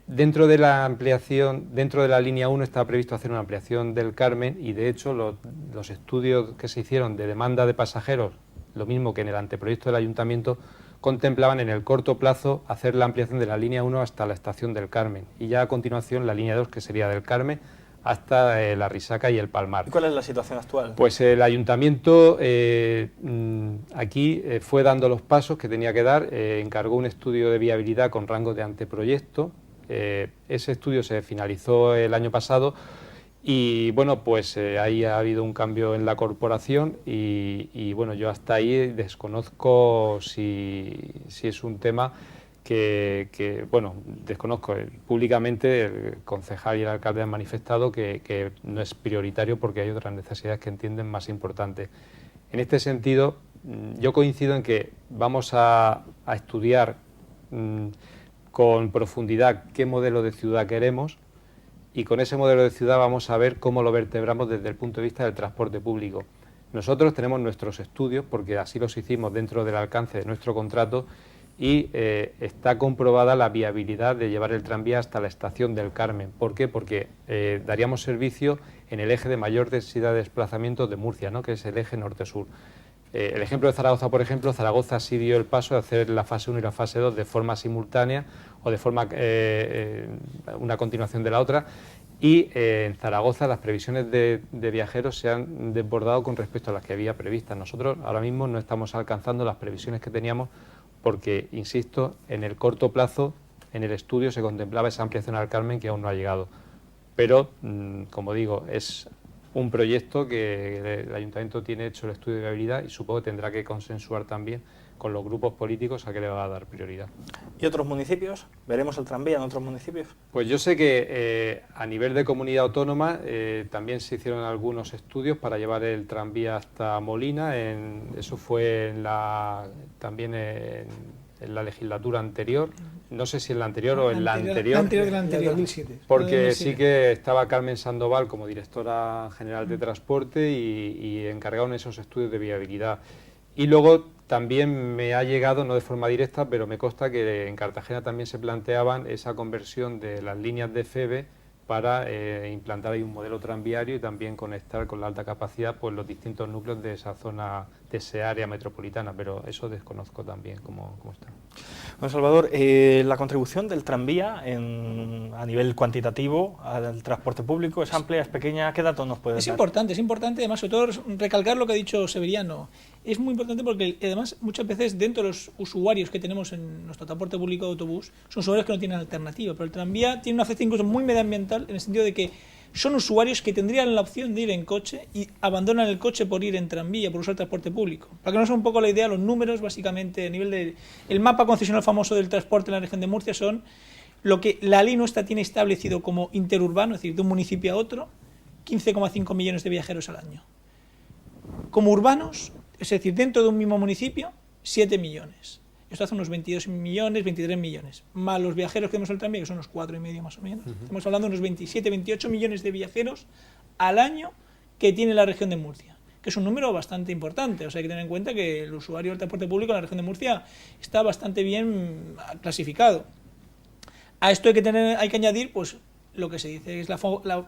Dentro de la ampliación, dentro de la línea 1 está previsto hacer una ampliación del Carmen y de hecho los estudios que se hicieron de demanda de pasajeros, lo mismo que en el anteproyecto del Ayuntamiento, contemplaban en el corto plazo hacer la ampliación de la línea 1 hasta la estación del Carmen y ya a continuación la línea 2 que sería del Carmen hasta La Risaca y el Palmar. ¿Y cuál es la situación actual? Pues el Ayuntamiento aquí fue dando los pasos que tenía que dar, encargó un estudio de viabilidad con rango de anteproyecto, ese estudio se finalizó el año pasado y bueno, pues ahí ha habido un cambio en la corporación y bueno, yo hasta ahí desconozco si es un tema que bueno, desconozco. Públicamente el concejal y el alcalde han manifestado que no es prioritario porque hay otras necesidades que entienden más importantes. En este sentido, yo coincido en que vamos a estudiar con profundidad qué modelo de ciudad queremos y con ese modelo de ciudad vamos a ver cómo lo vertebramos desde el punto de vista del transporte público. Nosotros tenemos nuestros estudios, porque así los hicimos dentro del alcance de nuestro contrato, y está comprobada la viabilidad de llevar el tranvía hasta la estación del Carmen. ¿Por qué? Porque daríamos servicio en el eje de mayor densidad de desplazamiento de Murcia, ¿no? Que es el eje norte-sur. El ejemplo de Zaragoza, por ejemplo, Zaragoza sí dio el paso de hacer la fase 1 y la fase 2 de forma simultánea o de forma una continuación de la otra, y en Zaragoza las previsiones de viajeros se han desbordado con respecto a las que había previstas. Nosotros ahora mismo no estamos alcanzando las previsiones que teníamos porque, insisto, en el corto plazo, en el estudio se contemplaba esa ampliación al Carmen que aún no ha llegado. Pero, como digo, es un proyecto que el Ayuntamiento tiene hecho el estudio de viabilidad y supongo que tendrá que consensuar también con los grupos políticos a que le va a dar prioridad. ¿Y otros municipios? ¿Veremos el tranvía en otros municipios? Pues yo sé que a nivel de comunidad autónoma también se hicieron algunos estudios para llevar el tranvía hasta Molina. Eso fue también en la legislatura anterior. No sé si en la anterior o en la anterior. Anterior de la anterior. 2007. Porque sí que estaba Carmen Sandoval como directora general de transporte y encargaron esos estudios de viabilidad. Y luego también me ha llegado, no de forma directa, pero me consta que en Cartagena también se planteaban esa conversión de las líneas de FEVE para implantar ahí un modelo tranviario y también conectar con la alta capacidad pues los distintos núcleos de esa zona, de esa área metropolitana, pero eso desconozco también cómo está. Bueno, Salvador, la contribución del tranvía a nivel cuantitativo al transporte público es amplia, es pequeña. ¿Qué datos nos puedes dar? Es importante, además, sobre todo recalcar lo que ha dicho Severiano. Es muy importante porque, además, muchas veces dentro de los usuarios que tenemos en nuestro transporte público de autobús, son usuarios que no tienen alternativa, pero el tranvía tiene una afección incluso muy medioambiental en el sentido de que son usuarios que tendrían la opción de ir en coche y abandonan el coche por ir en tranvía, por usar el transporte público. Para que nos sea un poco la idea, los números, básicamente, a nivel de... El mapa concesional famoso del transporte en la región de Murcia son lo que la ley nuestra tiene establecido como interurbano, es decir, de un municipio a otro, 15,5 millones de viajeros al año. Como urbanos, es decir, dentro de un mismo municipio, 7 millones. Esto hace unos 22 millones, 23 millones. Más los viajeros que tenemos en el tranvía, que son unos 4,5 más o menos. Estamos hablando de unos 27, 28 millones de viajeros al año que tiene la región de Murcia, que es un número bastante importante. O sea, hay que tener en cuenta que el usuario del transporte público en la región de Murcia está bastante bien clasificado. A esto hay que añadir, pues, lo que se dice es la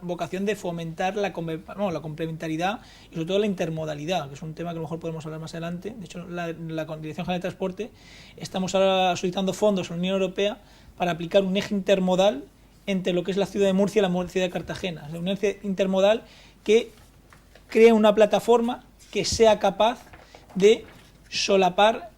vocación de fomentar la complementariedad y sobre todo la intermodalidad, que es un tema que a lo mejor podemos hablar más adelante. De hecho, la Dirección General de Transporte estamos ahora solicitando fondos a la Unión Europea para aplicar un eje intermodal entre lo que es la ciudad de Murcia y la ciudad de Cartagena. O sea, un eje intermodal que cree una plataforma que sea capaz de solapar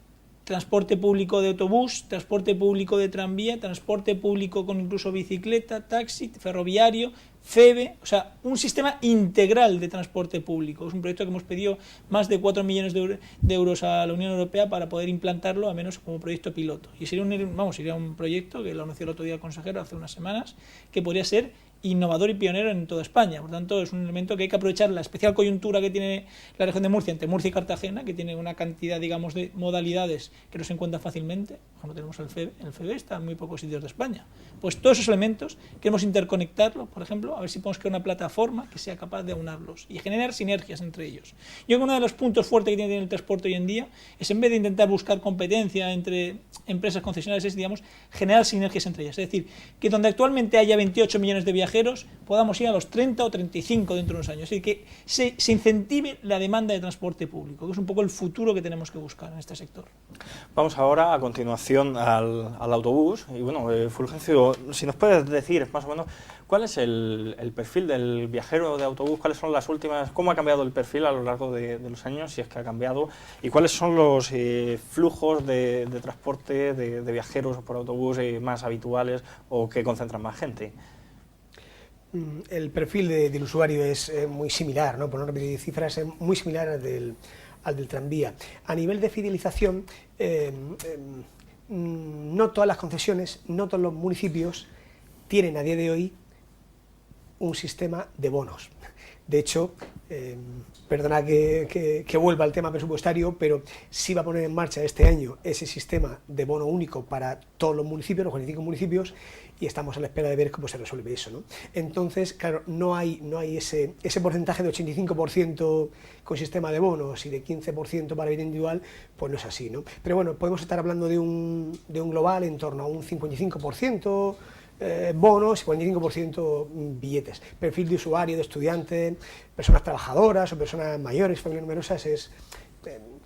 transporte público de autobús, transporte público de tranvía, transporte público con incluso bicicleta, taxi, ferroviario, FEVE, o sea, un sistema integral de transporte público. Es un proyecto que hemos pedido más de 4 millones de euros a la Unión Europea para poder implantarlo, al menos como proyecto piloto. Y sería un proyecto que lo anunció el otro día el consejero hace unas semanas, que podría ser innovador y pionero en toda España. Por tanto, es un elemento que hay que aprovechar la especial coyuntura que tiene la región de Murcia, entre Murcia y Cartagena, que tiene una cantidad, digamos, de modalidades que no se encuentran fácilmente. Por ejemplo, tenemos el FEVE. El FEVE está en muy pocos sitios de España. Pues todos esos elementos queremos interconectarlos, por ejemplo, a ver si podemos crear una plataforma que sea capaz de aunarlos y generar sinergias entre ellos. Yo creo que uno de los puntos fuertes que tiene el transporte hoy en día es, en vez de intentar buscar competencia entre empresas concesionarias, es, digamos, generar sinergias entre ellas. Es decir, que donde actualmente haya 28 millones de viajeros, podamos ir a los 30 o 35 dentro de unos años. Es decir, que se incentive la demanda de transporte público, que es un poco el futuro que tenemos que buscar en este sector. Vamos ahora, a continuación, al autobús. Y bueno, Fulgencio, si nos puedes decir más o menos cuál es el perfil del viajero de autobús, cuáles son las últimas, cómo ha cambiado el perfil a lo largo de los años, si es que ha cambiado, y cuáles son los flujos de transporte de viajeros por autobús más habituales o que concentran más gente. El perfil del usuario es muy similar, ¿no? Por no repetir cifras, es muy similar al del tranvía. A nivel de fidelización, no todas las concesiones, no todos los municipios tienen a día de hoy un sistema de bonos. De hecho, perdona que vuelva al tema presupuestario, pero sí va a poner en marcha este año ese sistema de bono único para todos los municipios, los 45 municipios, y estamos a la espera de ver cómo se resuelve eso, ¿no? Entonces, claro, no hay ese porcentaje de 85% con sistema de bonos y de 15% para vida individual, pues no es así, ¿no? Pero bueno, podemos estar hablando de un global en torno a un 55%, bonos y 45% billetes. Perfil de usuario, de estudiante, personas trabajadoras o personas mayores, familias numerosas, es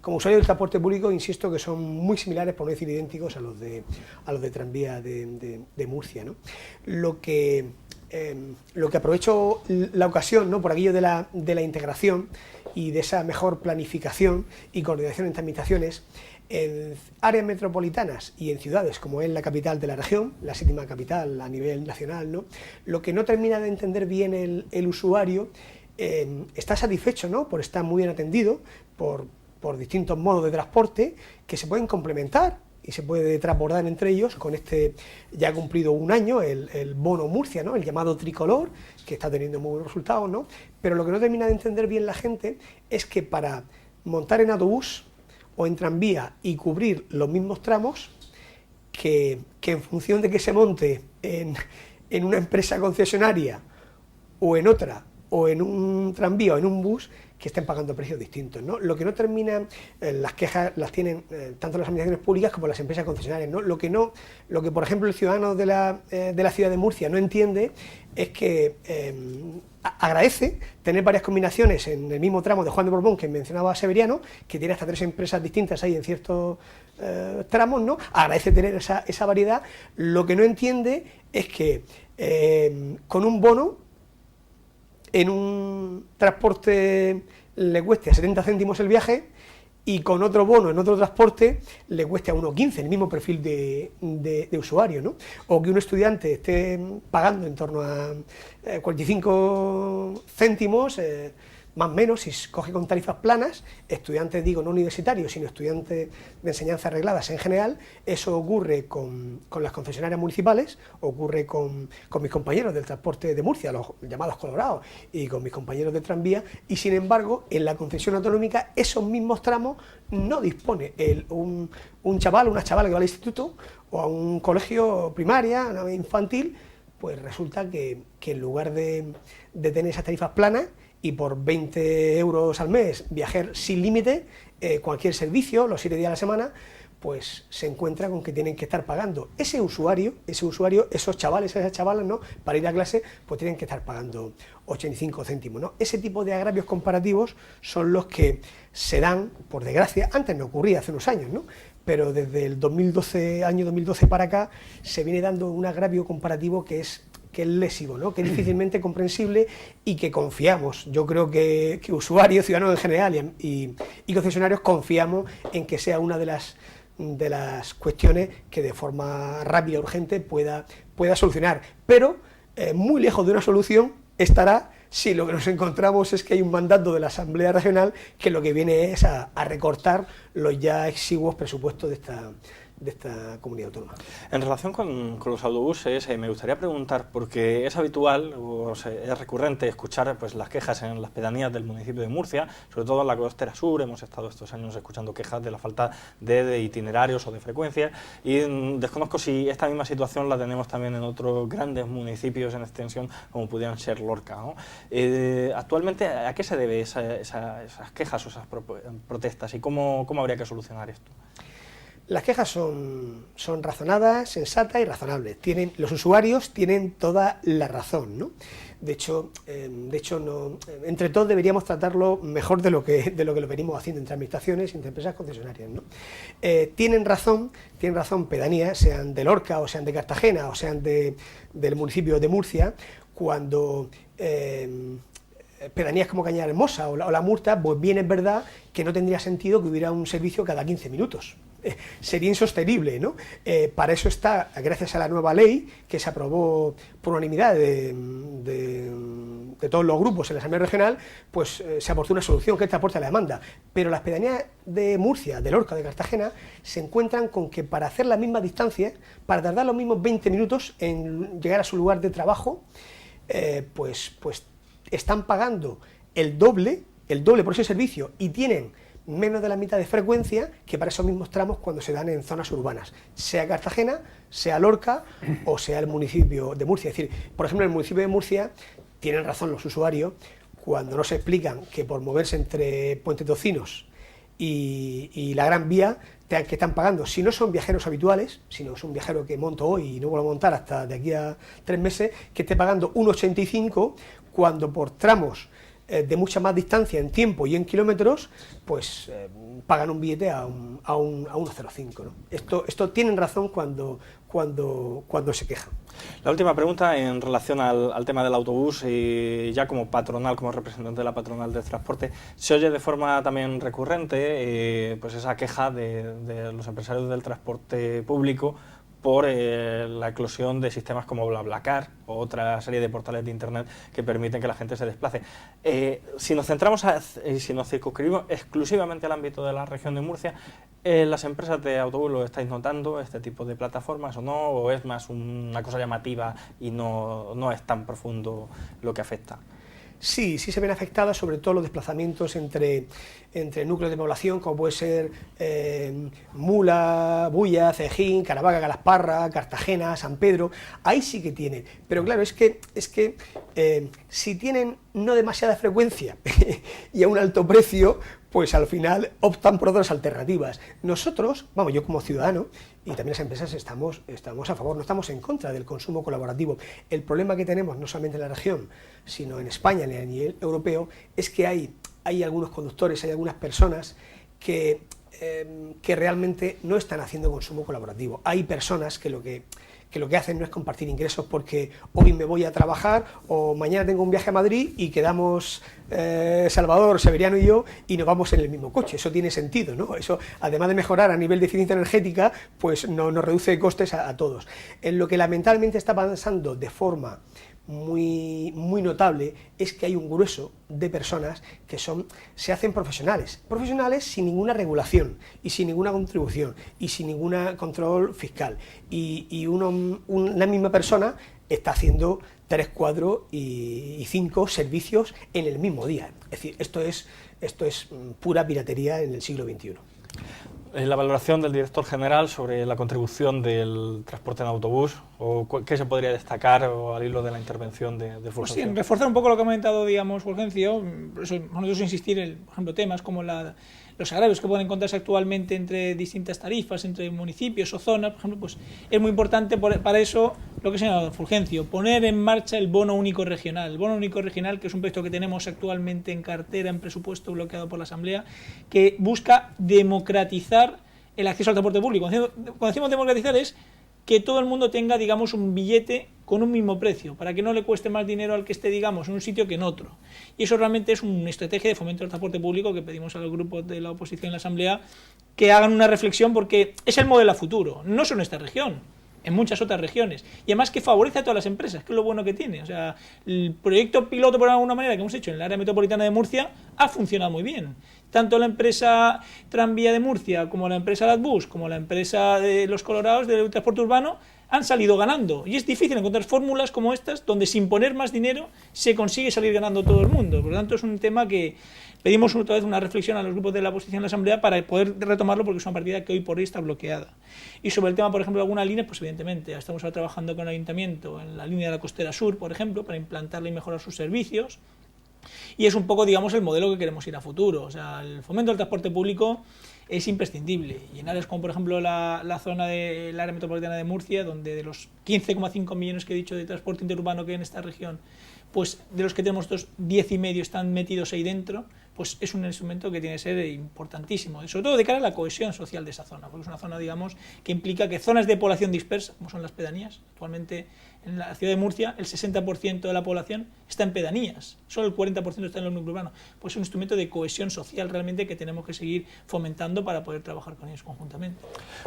como usuario del transporte público, insisto que son muy similares, por no decir idénticos, a los de tranvía de Murcia, ¿no? Lo que aprovecho la ocasión, ¿no?, por aquello de la integración y de esa mejor planificación y coordinación entre administraciones, en áreas metropolitanas y en ciudades como es la capital de la región, la séptima capital a nivel nacional, ¿no?, lo que no termina de entender bien el usuario está satisfecho, ¿no?, por estar muy bien atendido por distintos modos de transporte que se pueden complementar y se puede transbordar entre ellos con este, ya ha cumplido un año, el bono Murcia, ¿no?, el llamado tricolor, que está teniendo muy buenos resultados, ¿no? Pero lo que no termina de entender bien la gente es que para montar en autobús o en tranvía y cubrir los mismos tramos, que en función de que se monte en una empresa concesionaria o en otra, o en un tranvía o en un bus, que estén pagando precios distintos, ¿no? Lo que no termina, las quejas las tienen tanto las administraciones públicas como las empresas concesionarias, ¿no? Lo que por ejemplo el ciudadano de la ciudad de Murcia no entiende es que agradece tener varias combinaciones en el mismo tramo de Juan de Borbón que mencionaba Severiano, que tiene hasta 3 empresas distintas ahí en ciertos tramos, ¿no? Agradece tener esa variedad. Lo que no entiende es que con un bono en un transporte le cueste a 70 céntimos el viaje y con otro bono en otro transporte le cueste a 1,15 el mismo perfil de usuario, ¿no? O que un estudiante esté pagando en torno a 45 céntimos, más o menos, si coge con tarifas planas, estudiantes, digo, no universitarios, sino estudiantes de enseñanza regladas en general. Eso ocurre con las concesionarias municipales, ocurre con mis compañeros del transporte de Murcia, los llamados colorados, y con mis compañeros de tranvía, y sin embargo, en la concesión autonómica, esos mismos tramos no dispone un chaval, una chavala que va al instituto, o a un colegio primaria, una infantil, pues resulta que en lugar de tener esas tarifas planas, y por 20 euros al mes viajar sin límite, cualquier servicio, los 7 días a la semana, pues se encuentra con que tienen que estar pagando ese usuario, esos chavales, esas chavalas, ¿no?, para ir a clase, pues tienen que estar pagando 85 céntimos, ¿no? Ese tipo de agravios comparativos son los que se dan, por desgracia, antes no ocurría, hace unos años, ¿no?, pero desde el año 2012 para acá, se viene dando un agravio comparativo que es lesivo, ¿no?, que es difícilmente comprensible y que confiamos. Yo creo que usuarios, ciudadanos en general y concesionarios confiamos en que sea una de las cuestiones que de forma rápida y urgente pueda solucionar. Pero muy lejos de una solución estará si lo que nos encontramos es que hay un mandato de la Asamblea Regional que lo que viene es a recortar los ya exiguos presupuestos de esta comunidad autónoma. En relación con los autobuses, me gustaría preguntar, porque es habitual, es recurrente escuchar pues las quejas en las pedanías del municipio de Murcia, sobre todo en la costera sur. Hemos estado estos años escuchando quejas de la falta de itinerarios o de frecuencias, y desconozco si esta misma situación la tenemos también en otros grandes municipios en extensión, como pudieran ser Lorca, ¿no? Actualmente, ¿a qué se debe esas quejas o esas protestas, y cómo habría que solucionar esto? Las quejas son razonadas, sensatas y razonables. Los usuarios tienen toda la razón, ¿no? De hecho, no, entre todos deberíamos tratarlo mejor de lo que lo venimos haciendo entre administraciones y entre empresas concesionarias, ¿no? Tienen razón pedanías, sean de Lorca o sean de Cartagena o sean del municipio de Murcia, cuando pedanías como Cañar Hermosa o la Murta, pues bien es verdad que no tendría sentido que hubiera un servicio cada 15 minutos. Sería insostenible, ¿no? Para eso está, gracias a la nueva ley que se aprobó por unanimidad de todos los grupos en la Asamblea Regional, pues se aportó una solución que es el transporte a la demanda. Pero las pedanías de Murcia, de Lorca, de Cartagena, se encuentran con que para hacer las mismas distancias, para tardar los mismos 20 minutos en llegar a su lugar de trabajo, pues están pagando el doble por ese servicio, y tienen menos de la mitad de frecuencia que para esos mismos tramos cuando se dan en zonas urbanas, sea Cartagena, sea Lorca o sea el municipio de Murcia. Es decir, por ejemplo, en el municipio de Murcia tienen razón los usuarios cuando nos explican que por moverse entre Puente Tocinos y la Gran Vía que están pagando, si no son viajeros habituales, si no es un viajero que monto hoy y no vuelvo a montar hasta de aquí a 3 meses, que esté pagando 1,85, cuando por tramos de mucha más distancia en tiempo y en kilómetros, pues pagan un billete a 1,05, ¿no? Esto tienen razón cuando se quejan. La última pregunta en relación al tema del autobús, y ya como patronal, como representante de la patronal del transporte, se oye de forma también recurrente pues esa queja de los empresarios del transporte público por la eclosión de sistemas como BlaBlaCar o otra serie de portales de internet que permiten que la gente se desplace. Si nos centramos si nos circunscribimos exclusivamente al ámbito de la región de Murcia, ¿las empresas de autobús lo estáis notando, este tipo de plataformas, o no? ¿O es más una cosa llamativa y no es tan profundo lo que afecta? Sí se ven afectadas, sobre todo los desplazamientos entre núcleos de población, como puede ser Mula, Bulla, Cejín, Caravaca, Calasparra, Cartagena, San Pedro. Ahí sí que tienen, pero claro, es que si tienen no demasiada frecuencia y a un alto precio, pues al final optan por otras alternativas. Nosotros, yo como ciudadano, y también las empresas, estamos a favor, no estamos en contra del consumo colaborativo. El problema que tenemos, no solamente en la región, sino en España y a nivel europeo, es que hay algunos conductores, hay algunas personas que realmente no están haciendo consumo colaborativo. Hay personas que que lo que hacen no es compartir ingresos porque hoy me voy a trabajar o mañana tengo un viaje a Madrid y quedamos Salvador, Severiano y yo y nos vamos en el mismo coche. Eso tiene sentido, ¿no? Eso, además de mejorar a nivel de eficiencia energética, pues nos reduce costes a todos. En lo que lamentablemente está pasando de forma muy notable es que hay un grueso de personas que se hacen profesionales sin ninguna regulación y sin ninguna contribución y sin ningún control fiscal y una misma persona está haciendo 3, 4 y 5 servicios en el mismo día. Es decir, esto es pura piratería en el siglo XXI. La valoración del director general sobre la contribución del transporte en autobús, o qué se podría destacar o al hilo de la intervención de Fulgencio. Pues sí, reforzar un poco lo que ha comentado, digamos, Fulgencio. Por eso nosotros insistir en, por ejemplo, temas como los agravios que pueden encontrarse actualmente entre distintas tarifas, entre municipios o zonas, por ejemplo, pues es muy importante para eso lo que se llama Fulgencio, poner en marcha el bono único regional. El bono único regional, que es un proyecto que tenemos actualmente en cartera, en presupuesto bloqueado por la Asamblea, que busca democratizar el acceso al transporte público. Cuando decimos democratizar es que todo el mundo tenga, digamos, un billete con un mismo precio, para que no le cueste más dinero al que esté, digamos, en un sitio que en otro. Y eso realmente es una estrategia de fomento del transporte público que pedimos a los grupos de la oposición en la Asamblea que hagan una reflexión, porque es el modelo a futuro, no solo en esta región, en muchas otras regiones. Y además que favorece a todas las empresas, que es lo bueno que tiene. O sea, el proyecto piloto, por alguna manera, que hemos hecho en el área metropolitana de Murcia, ha funcionado muy bien. Tanto la empresa Tranvía de Murcia, como la empresa Latbus, como la empresa de los Colorados del transporte urbano, han salido ganando. Y es difícil encontrar fórmulas como estas, donde sin poner más dinero se consigue salir ganando todo el mundo. Por lo tanto, es un tema que pedimos otra vez una reflexión a los grupos de la oposición en la Asamblea para poder retomarlo, porque es una partida que hoy por hoy está bloqueada. Y sobre el tema, por ejemplo, de alguna línea, pues evidentemente estamos ahora trabajando con el Ayuntamiento en la línea de la Costera Sur, por ejemplo, para implantarla y mejorar sus servicios. Y es un poco, digamos, el modelo que queremos ir a futuro. O sea, el fomento del transporte público es imprescindible. Y en áreas como, por ejemplo, la zona del área metropolitana de Murcia, donde de los 15,5 millones que he dicho de transporte interurbano que hay en esta región, pues de los que tenemos 10,5 están metidos ahí dentro, pues es un instrumento que tiene que ser importantísimo, sobre todo de cara a la cohesión social de esa zona, porque es una zona, digamos, que implica que zonas de población dispersa, como son las pedanías, actualmente en la ciudad de Murcia el 60% de la población está en pedanías, solo el 40% está en el núcleo urbano, pues es un instrumento de cohesión social realmente que tenemos que seguir fomentando para poder trabajar con ellos conjuntamente.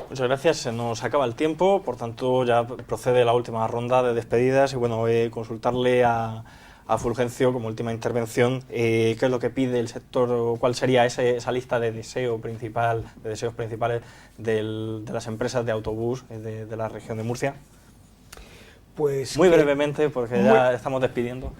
Muchas gracias, se nos acaba el tiempo, por tanto ya procede la última ronda de despedidas y bueno, consultarle a Fulgencio como última intervención, qué es lo que pide el sector, o cuál sería esa lista de deseos principales de las empresas de autobús de la región de Murcia. Pues muy brevemente, porque ya estamos despidiendo.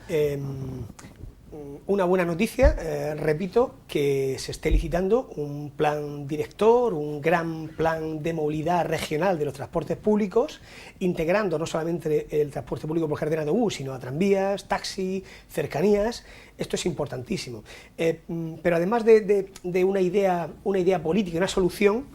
Una buena noticia, repito, que se esté licitando un plan director, un gran plan de movilidad regional de los transportes públicos, integrando no solamente el transporte público por carretera de autobús, sino a tranvías, taxi, cercanías. Esto es importantísimo. Pero además de una idea política, una solución,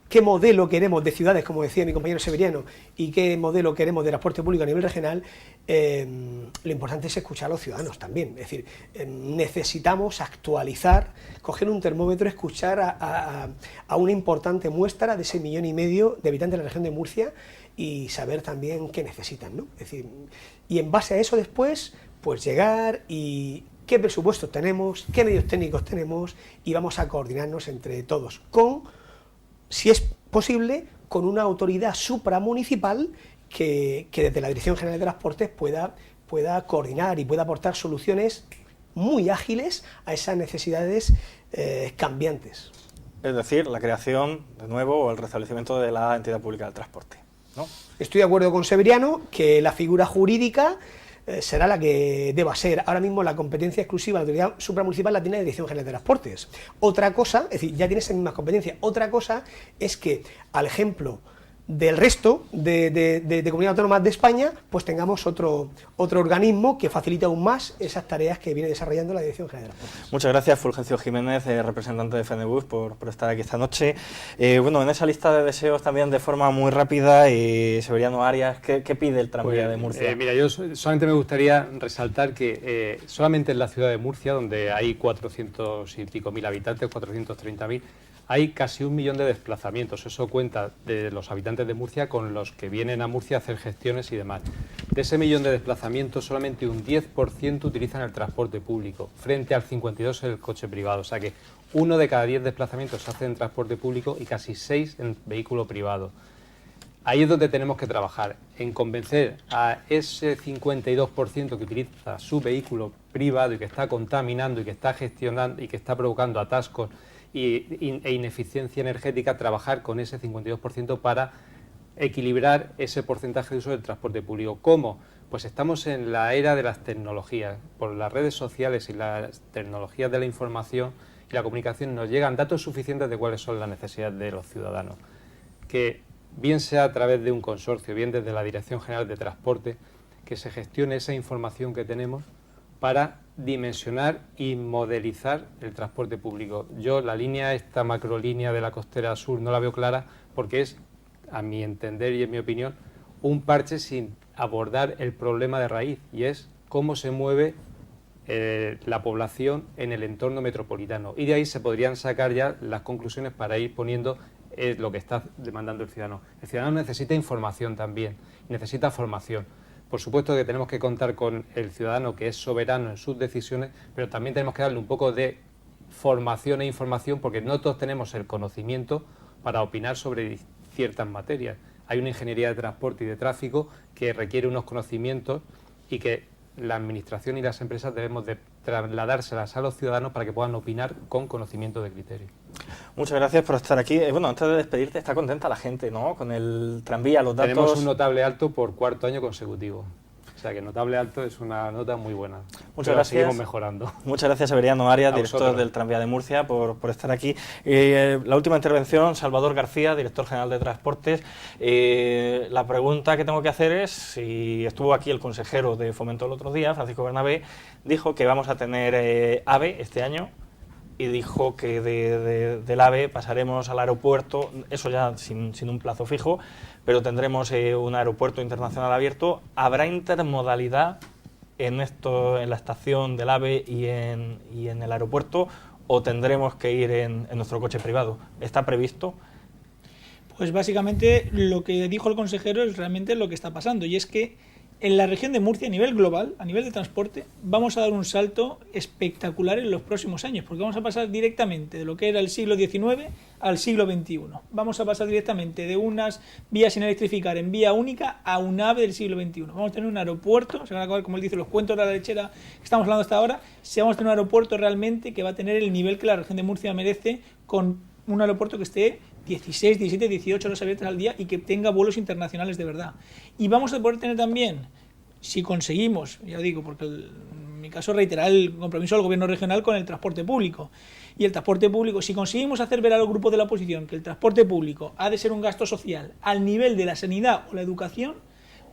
qué modelo queremos de ciudades, como decía mi compañero Severiano, y qué modelo queremos de transporte público a nivel regional, lo importante es escuchar a los ciudadanos también. Es decir, necesitamos actualizar, coger un termómetro, escuchar a una importante muestra de ese 1,5 millones de habitantes de la región de Murcia y saber también qué necesitan, ¿no? Es decir, y en base a eso después, pues llegar y qué presupuestos tenemos, qué medios técnicos tenemos, y vamos a coordinarnos entre todos, si es posible, con una autoridad supramunicipal que desde la Dirección General de Transportes pueda coordinar y pueda aportar soluciones muy ágiles a esas necesidades cambiantes. Es decir, la creación, de nuevo, o el restablecimiento de la entidad pública del transporte, ¿no? Estoy de acuerdo con Severiano que la figura jurídica será la que deba ser. Ahora mismo la competencia exclusiva de la autoridad supramunicipal la tiene la Dirección General de Transportes. Otra cosa, es decir, ya tiene esa misma competencia, otra cosa es que, al ejemplo del resto de comunidades autónomas de España, pues tengamos otro organismo que facilite aún más esas tareas que viene desarrollando la Dirección General de Transportes. Muchas gracias, Fulgencio Jiménez, representante de FNBus, por estar aquí esta noche. Bueno, en esa lista de deseos también, de forma muy rápida, Severiano Arias, ¿qué pide el tranvía de Murcia? Mira, yo solamente me gustaría resaltar que solamente en la ciudad de Murcia, donde hay 400 y pico mil habitantes, 430.000, hay casi 1 millón de desplazamientos. Eso cuenta de los habitantes de Murcia con los que vienen a Murcia a hacer gestiones y demás. De ese 1 millón de desplazamientos, solamente un 10% utilizan el transporte público, frente al 52% el coche privado. O sea que 1 de cada 10 desplazamientos se hace en transporte público y casi 6 en vehículo privado. Ahí es donde tenemos que trabajar, en convencer a ese 52% que utiliza su vehículo privado y que está contaminando y que está gestionando y que está provocando atascos e ineficiencia energética, trabajar con ese 52% para equilibrar ese porcentaje de uso del transporte público. ¿Cómo? Pues estamos en la era de las tecnologías. Por las redes sociales y las tecnologías de la información y la comunicación nos llegan datos suficientes de cuáles son las necesidades de los ciudadanos. Que bien sea a través de un consorcio, bien desde la Dirección General de Transporte, que se gestione esa información que tenemos para dimensionar y modelizar el transporte público. Yo esta macrolínea de la costera sur no la veo clara porque es, a mi entender y en mi opinión, un parche sin abordar el problema de raíz, y es cómo se mueve la población en el entorno metropolitano. Y de ahí se podrían sacar ya las conclusiones para ir poniendo lo que está demandando el ciudadano. El ciudadano necesita información también, necesita formación. Por supuesto que tenemos que contar con el ciudadano que es soberano en sus decisiones, pero también tenemos que darle un poco de formación e información porque no todos tenemos el conocimiento para opinar sobre ciertas materias. Hay una ingeniería de transporte y de tráfico que requiere unos conocimientos y que la administración y las empresas debemos de trasladárselas a los ciudadanos para que puedan opinar con conocimiento de criterio. Muchas gracias por estar aquí. Bueno, antes de despedirte, está contenta la gente, ¿no? Con el tranvía, los datos. Tenemos un notable alto por 4º año consecutivo. O sea que notable alto es una nota muy buena. Muchas gracias. Seguimos mejorando. Muchas gracias, Severiano Arias, director del Tranvía de Murcia, por estar aquí. La última intervención, Salvador García, director general de Transportes. La pregunta que tengo que hacer es, si estuvo aquí el consejero de Fomento el otro día, Francisco Bernabé, dijo que vamos a tener AVE este año, y dijo que del AVE pasaremos al aeropuerto, eso ya sin un plazo fijo, pero tendremos un aeropuerto internacional abierto. ¿Habrá intermodalidad en la estación del AVE y en el aeropuerto, o tendremos que ir en nuestro coche privado? ¿Está previsto? Pues básicamente lo que dijo el consejero es realmente lo que está pasando, y es que en la región de Murcia, a nivel global, a nivel de transporte, vamos a dar un salto espectacular en los próximos años, porque vamos a pasar directamente de lo que era el siglo XIX al siglo XXI. Vamos a pasar directamente de unas vías sin electrificar en vía única a un AVE del siglo XXI. Vamos a tener un aeropuerto, se van a acabar, como él dice, los cuentos de la lechera que estamos hablando hasta ahora, si vamos a tener un aeropuerto realmente que va a tener el nivel que la región de Murcia merece, con un aeropuerto que esté 16, 17, 18 horas abiertas al día y que tenga vuelos internacionales de verdad. Y vamos a poder tener también, si conseguimos, ya digo, porque en mi caso reiterar el compromiso del gobierno regional con el transporte público. Y el transporte público, si conseguimos hacer ver a los grupos de la oposición que el transporte público ha de ser un gasto social al nivel de la sanidad o la educación,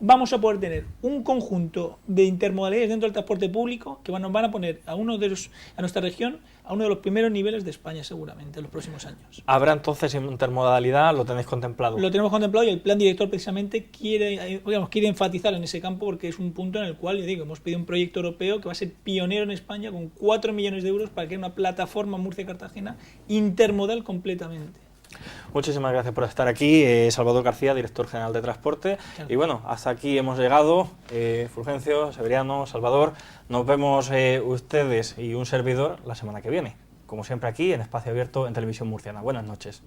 vamos a poder tener un conjunto de intermodalidades dentro del transporte público que nos van a poner a nuestra región a uno de los primeros niveles de España seguramente en los próximos años. ¿Habrá entonces intermodalidad? ¿Lo tenéis contemplado? Lo tenemos contemplado, y el plan director precisamente quiere enfatizar en ese campo, porque es un punto en el cual, yo digo, hemos pedido un proyecto europeo que va a ser pionero en España con 4 millones de euros para que haya una plataforma Murcia-Cartagena intermodal completamente. Muchísimas gracias por estar aquí, Salvador García, director general de Transporte. Claro. Y bueno, hasta aquí hemos llegado. Fulgencio, Severiano, Salvador, nos vemos ustedes y un servidor la semana que viene, como siempre aquí en Espacio Abierto en Televisión Murciana. Buenas noches.